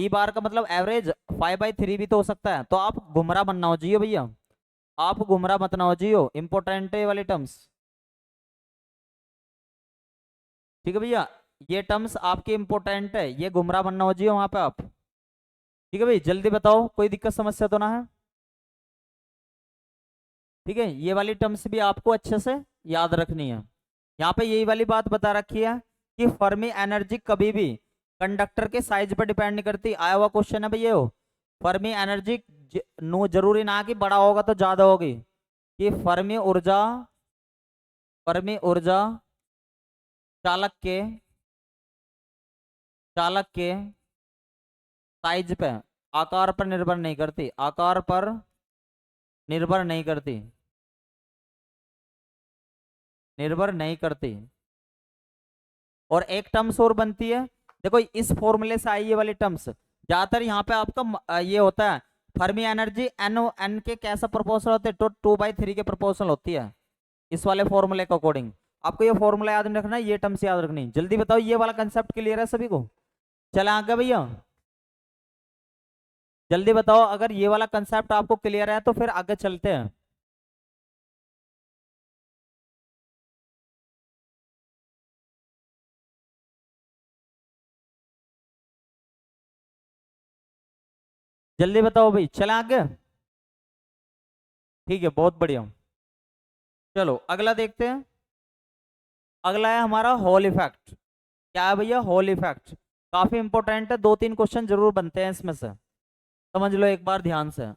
बार का मतलब एवरेज 5/3 भी तो हो सकता है। तो आप गुमराह बनना हो जियो भैया, आप गुमराह मत ना हो जियो, इंपोर्टेंट है ये वाले टर्म्स। ठीक है भैया, ये टर्म्स आपके इंपोर्टेंट है, ये गुमराह बनना हो जियो वहां पे आप। ठीक है भाई, जल्दी बताओ, कोई दिक्कत समस्या तो ना है। ठीक है, ये वाली टर्म्स भी आपको अच्छे से याद रखनी है। यहाँ पे यही वाली बात बता रखी है कि फर्मी एनर्जी कभी भी कंडक्टर के साइज पर डिपेंड नहीं करती, आया हुआ क्वेश्चन है भैया, हो फर्मी एनर्जी नो जरूरी ना कि बड़ा होगा तो ज्यादा होगी, कि फर्मी ऊर्जा, फर्मी ऊर्जा चालक के, चालक के साइज पे, आकार पर निर्भर नहीं करती, आकार पर निर्भर नहीं करती, निर्भर नहीं करती। और एक टर्म्स और बनती है, देखो इस फॉर्मूले से आई ये वाली टर्म्स, ज्यादातर यहाँ पे आपका ये होता है, फर्मी एनर्जी एन के कैसा प्रोपोर्शनल होते हैं, तो 2/3 के प्रोपोर्शनल होती है, इस वाले फॉर्मूले के अकॉर्डिंग। आपको ये फॉर्मूला याद नहीं रखना है, ये टर्म्स याद रखनी। जल्दी बताओ, ये वाला कंसेप्ट क्लियर है सभी को, चले आगे भैया, जल्दी बताओ, अगर ये वाला कंसेप्ट आपको क्लियर है तो फिर आगे चलते हैं। जल्दी बताओ भाई, चले आगे। ठीक है, बहुत बढ़िया, चलो अगला देखते हैं। अगला है हमारा हॉल इफेक्ट। क्या है भैया, हॉल इफेक्ट, काफी इंपॉर्टेंट है, 2-3 क्वेश्चन जरूर बनते हैं इसमें से, समझ लो एक बार ध्यान से।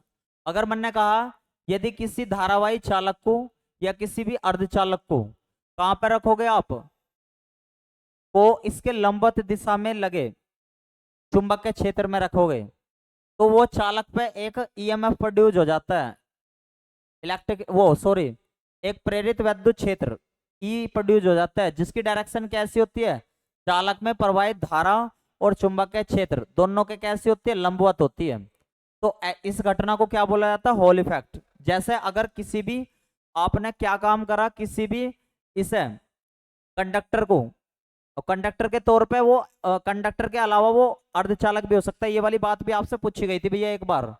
अगर मैंने कहा यदि किसी धारावाही चालक को या किसी भी अर्धचालक को कहां पर रखोगे आप, को इसके लंबवत दिशा में लगे चुंबक के क्षेत्र में रखोगे, तो वो चालक पे एक ईएमएफ प्रोड्यूस हो जाता है, इलेक्ट्रिक वो सॉरी, एक प्रेरित विद्युत क्षेत्र ई प्रोड्यूस हो जाता है, जिसकी डायरेक्शन कैसी होती है, चालक में प्रवाहित धारा और चुंबकीय क्षेत्र दोनों के कैसी होती है, लंबवत होती है। तो इस घटना को क्या बोला जाता है, हॉल इफेक्ट। जैसे अगर किसी भी आपने क्या काम करा, किसी भी इसे कंडक्टर को, और कंडक्टर के तौर पे वो कंडक्टर के अलावा वो अर्धचालक भी हो सकता है। ये वाली बात भी आपसे पूछी गई थी भैया एक बार,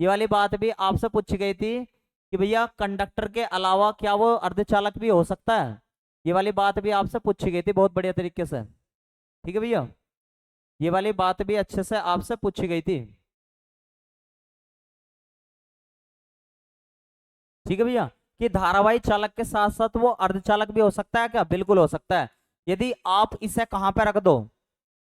ये वाली बात भी आपसे पूछी गई थी कि भैया कंडक्टर के अलावा क्या वो अर्धचालक भी हो सकता है। ये वाली बात भी आपसे पूछी गई थी बहुत बढ़िया तरीके से। ठीक है भैया, ये वाली बात भी अच्छे से आपसे पूछी गई थी। ठीक है भैया, कि धारावाही चालक के साथ साथ वो अर्धचालक भी हो सकता है क्या, बिल्कुल हो सकता है। यदि आप इसे कहां पे रख दो,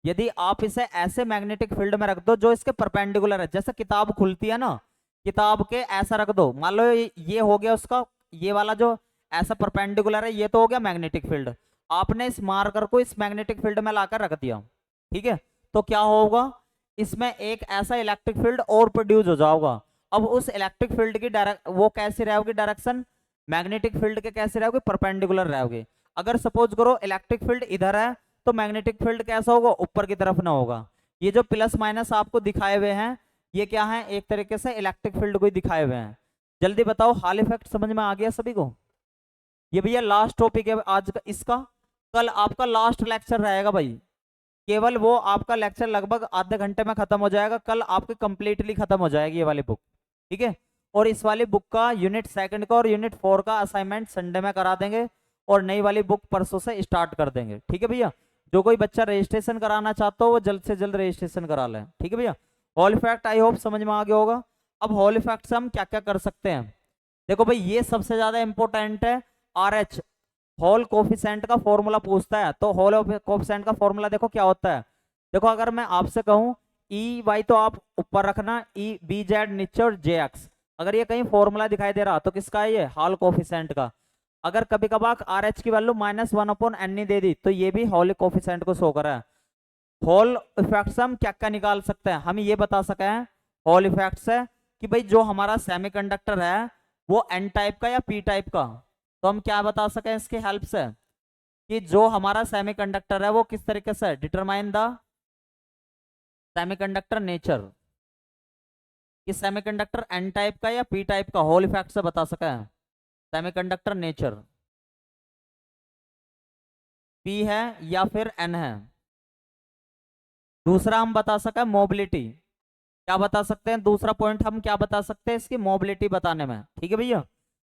यदि आप इसे ऐसे मैग्नेटिक फील्ड में रख दो जो इसके परपेंडिकुलर है, जैसे किताब खुलती है ना, किताब के ऐसा रख दो, मान लो ये हो गया उसका, ये वाला जो ऐसा परपेंडिकुलर है ये तो हो गया मैग्नेटिक फील्ड। आपने इस मार्कर को इस मैग्नेटिक फील्ड में लाकर रख दिया, ठीक है, तो क्या होगा, इसमें एक ऐसा इलेक्ट्रिक फील्ड और प्रोड्यूस हो जाएगा। अब उस इलेक्ट्रिक फील्ड की डायरेक्ट वो कैसी रहेगी डायरेक्शन, मैग्नेटिक फील्ड के कैसे रहेगी, परपेंडिकुलर रहेगी। अगर सपोज करो इलेक्ट्रिक फील्ड इधर है तो मैग्नेटिक फील्ड कैसा होगा, ऊपर की तरफ ना होगा। ये जो प्लस माइनस आपको दिखाए हुए हैं ये क्या है, एक तरीके से इलेक्ट्रिक फील्ड को ही दिखाए हुए हैं। जल्दी बताओ, हॉल इफेक्ट समझ में आ गया सभी को। ये भैया लास्ट टॉपिक है आज का इसका, कल आपका लास्ट लेक्चर रहेगा भाई, केवल वो आपका लेक्चर लगभग आधे घंटे में खत्म हो जाएगा, कल आपकी कंप्लीटली खत्म हो जाएगी ये वाली बुक। ठीक है, और इस वाली बुक का यूनिट 2 का और यूनिट 4 का असाइनमेंट संडे में करा देंगे और नई वाली बुक परसों से स्टार्ट कर देंगे। ठीक है भैया, जो कोई बच्चा रजिस्ट्रेशन कराना चाहता हो वो जल्द से जल्द रजिस्ट्रेशन करा लें। ठीक है भैया, हॉल इफेक्ट आई होप समझ में आ गया होगा। अब हॉल इफेक्ट से हम क्या क्या कर सकते हैं, देखो भाई ये सबसे ज्यादा इंपॉर्टेंट है। RH हॉल कोफिशिएंट का फॉर्मूला पूछता है, तो हॉल कोफिशिएंट का फॉर्मूला देखो क्या होता है। देखो अगर मैं आपसे कहूं EY तो आप ऊपर रखना, BZ नीचे और JX, अगर ये कहीं फॉर्मूला दिखाई दे रहा तो किसका है, ये हॉल कोफिशिएंट का। अगर कभी कभार RH की वैल्यू -1/n दे दी तो ये भी हॉल कोफिशिएंट को शो करा है। हॉल इफेक्ट से हम क्या क्या निकाल सकते हैं, हम ये बता सके हैं हॉल इफेक्ट से कि भाई जो हमारा सेमीकंडक्टर है वो N टाइप का या P टाइप का। तो हम क्या बता सके इसके हेल्प से कि जो हमारा सेमीकंडक्टर है वो किस तरीके से, डिटरमाइन द सेमीकंडक्टर नेचर, कि सेमीकंडक्टर N टाइप का या P टाइप का, हॉल इफेक्ट से बता सके हैं सेमीकंडक्टर नेचर P है या फिर N है। दूसरा हम बता सके मोबिलिटी, क्या बता सकते हैं, दूसरा पॉइंट हम क्या बता सकते हैं इसकी मोबिलिटी बताने में। ठीक है भैया,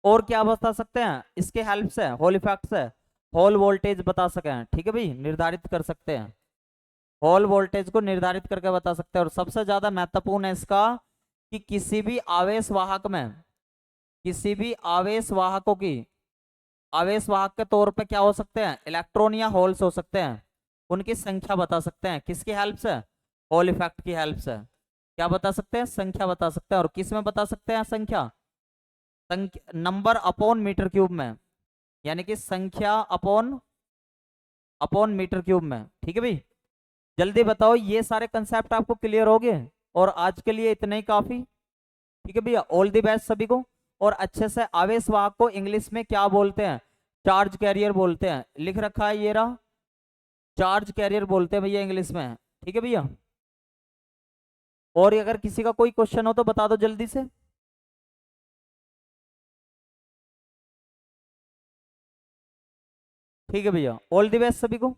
और क्या बता सकते हैं इसके हेल्प से, हॉल इफेक्ट से हॉल वोल्टेज बता सके हैं। ठीक है भाई, निर्धारित कर सकते हैं, हॉल वोल्टेज को निर्धारित करके बता सकते हैं। और सबसे ज्यादा महत्वपूर्ण है इसका कि किसी भी आवेश वाहक में, किसी भी आवेश वाहकों की, आवेश वाहक के तौर पे क्या हो सकते हैं, इलेक्ट्रॉन या होल्स हो सकते हैं, उनकी संख्या बता सकते हैं किसकी हेल्प से, हॉल इफेक्ट की हेल्प से। क्या बता सकते हैं, संख्या बता सकते हैं। और किस में बता सकते हैं संख्या, नंबर अपॉन मीटर क्यूब में, यानी कि संख्या अपॉन अपॉन मीटर क्यूब में। ठीक है भाई, जल्दी बताओ ये सारे कंसेप्ट आपको क्लियर हो गए, और आज के लिए इतना ही काफी। ठीक है भैया, ऑल द बेस्ट सभी को। और अच्छे से आवेश वाहक को इंग्लिश में क्या बोलते हैं, चार्ज कैरियर बोलते हैं, लिख रखा है ये रहा, चार्ज कैरियर बोलते हैं भैया इंग्लिश में। ठीक है भैया, और अगर किसी का कोई क्वेश्चन हो तो बता दो जल्दी से। ठीक है भैया, ऑल द बेस्ट सभी को।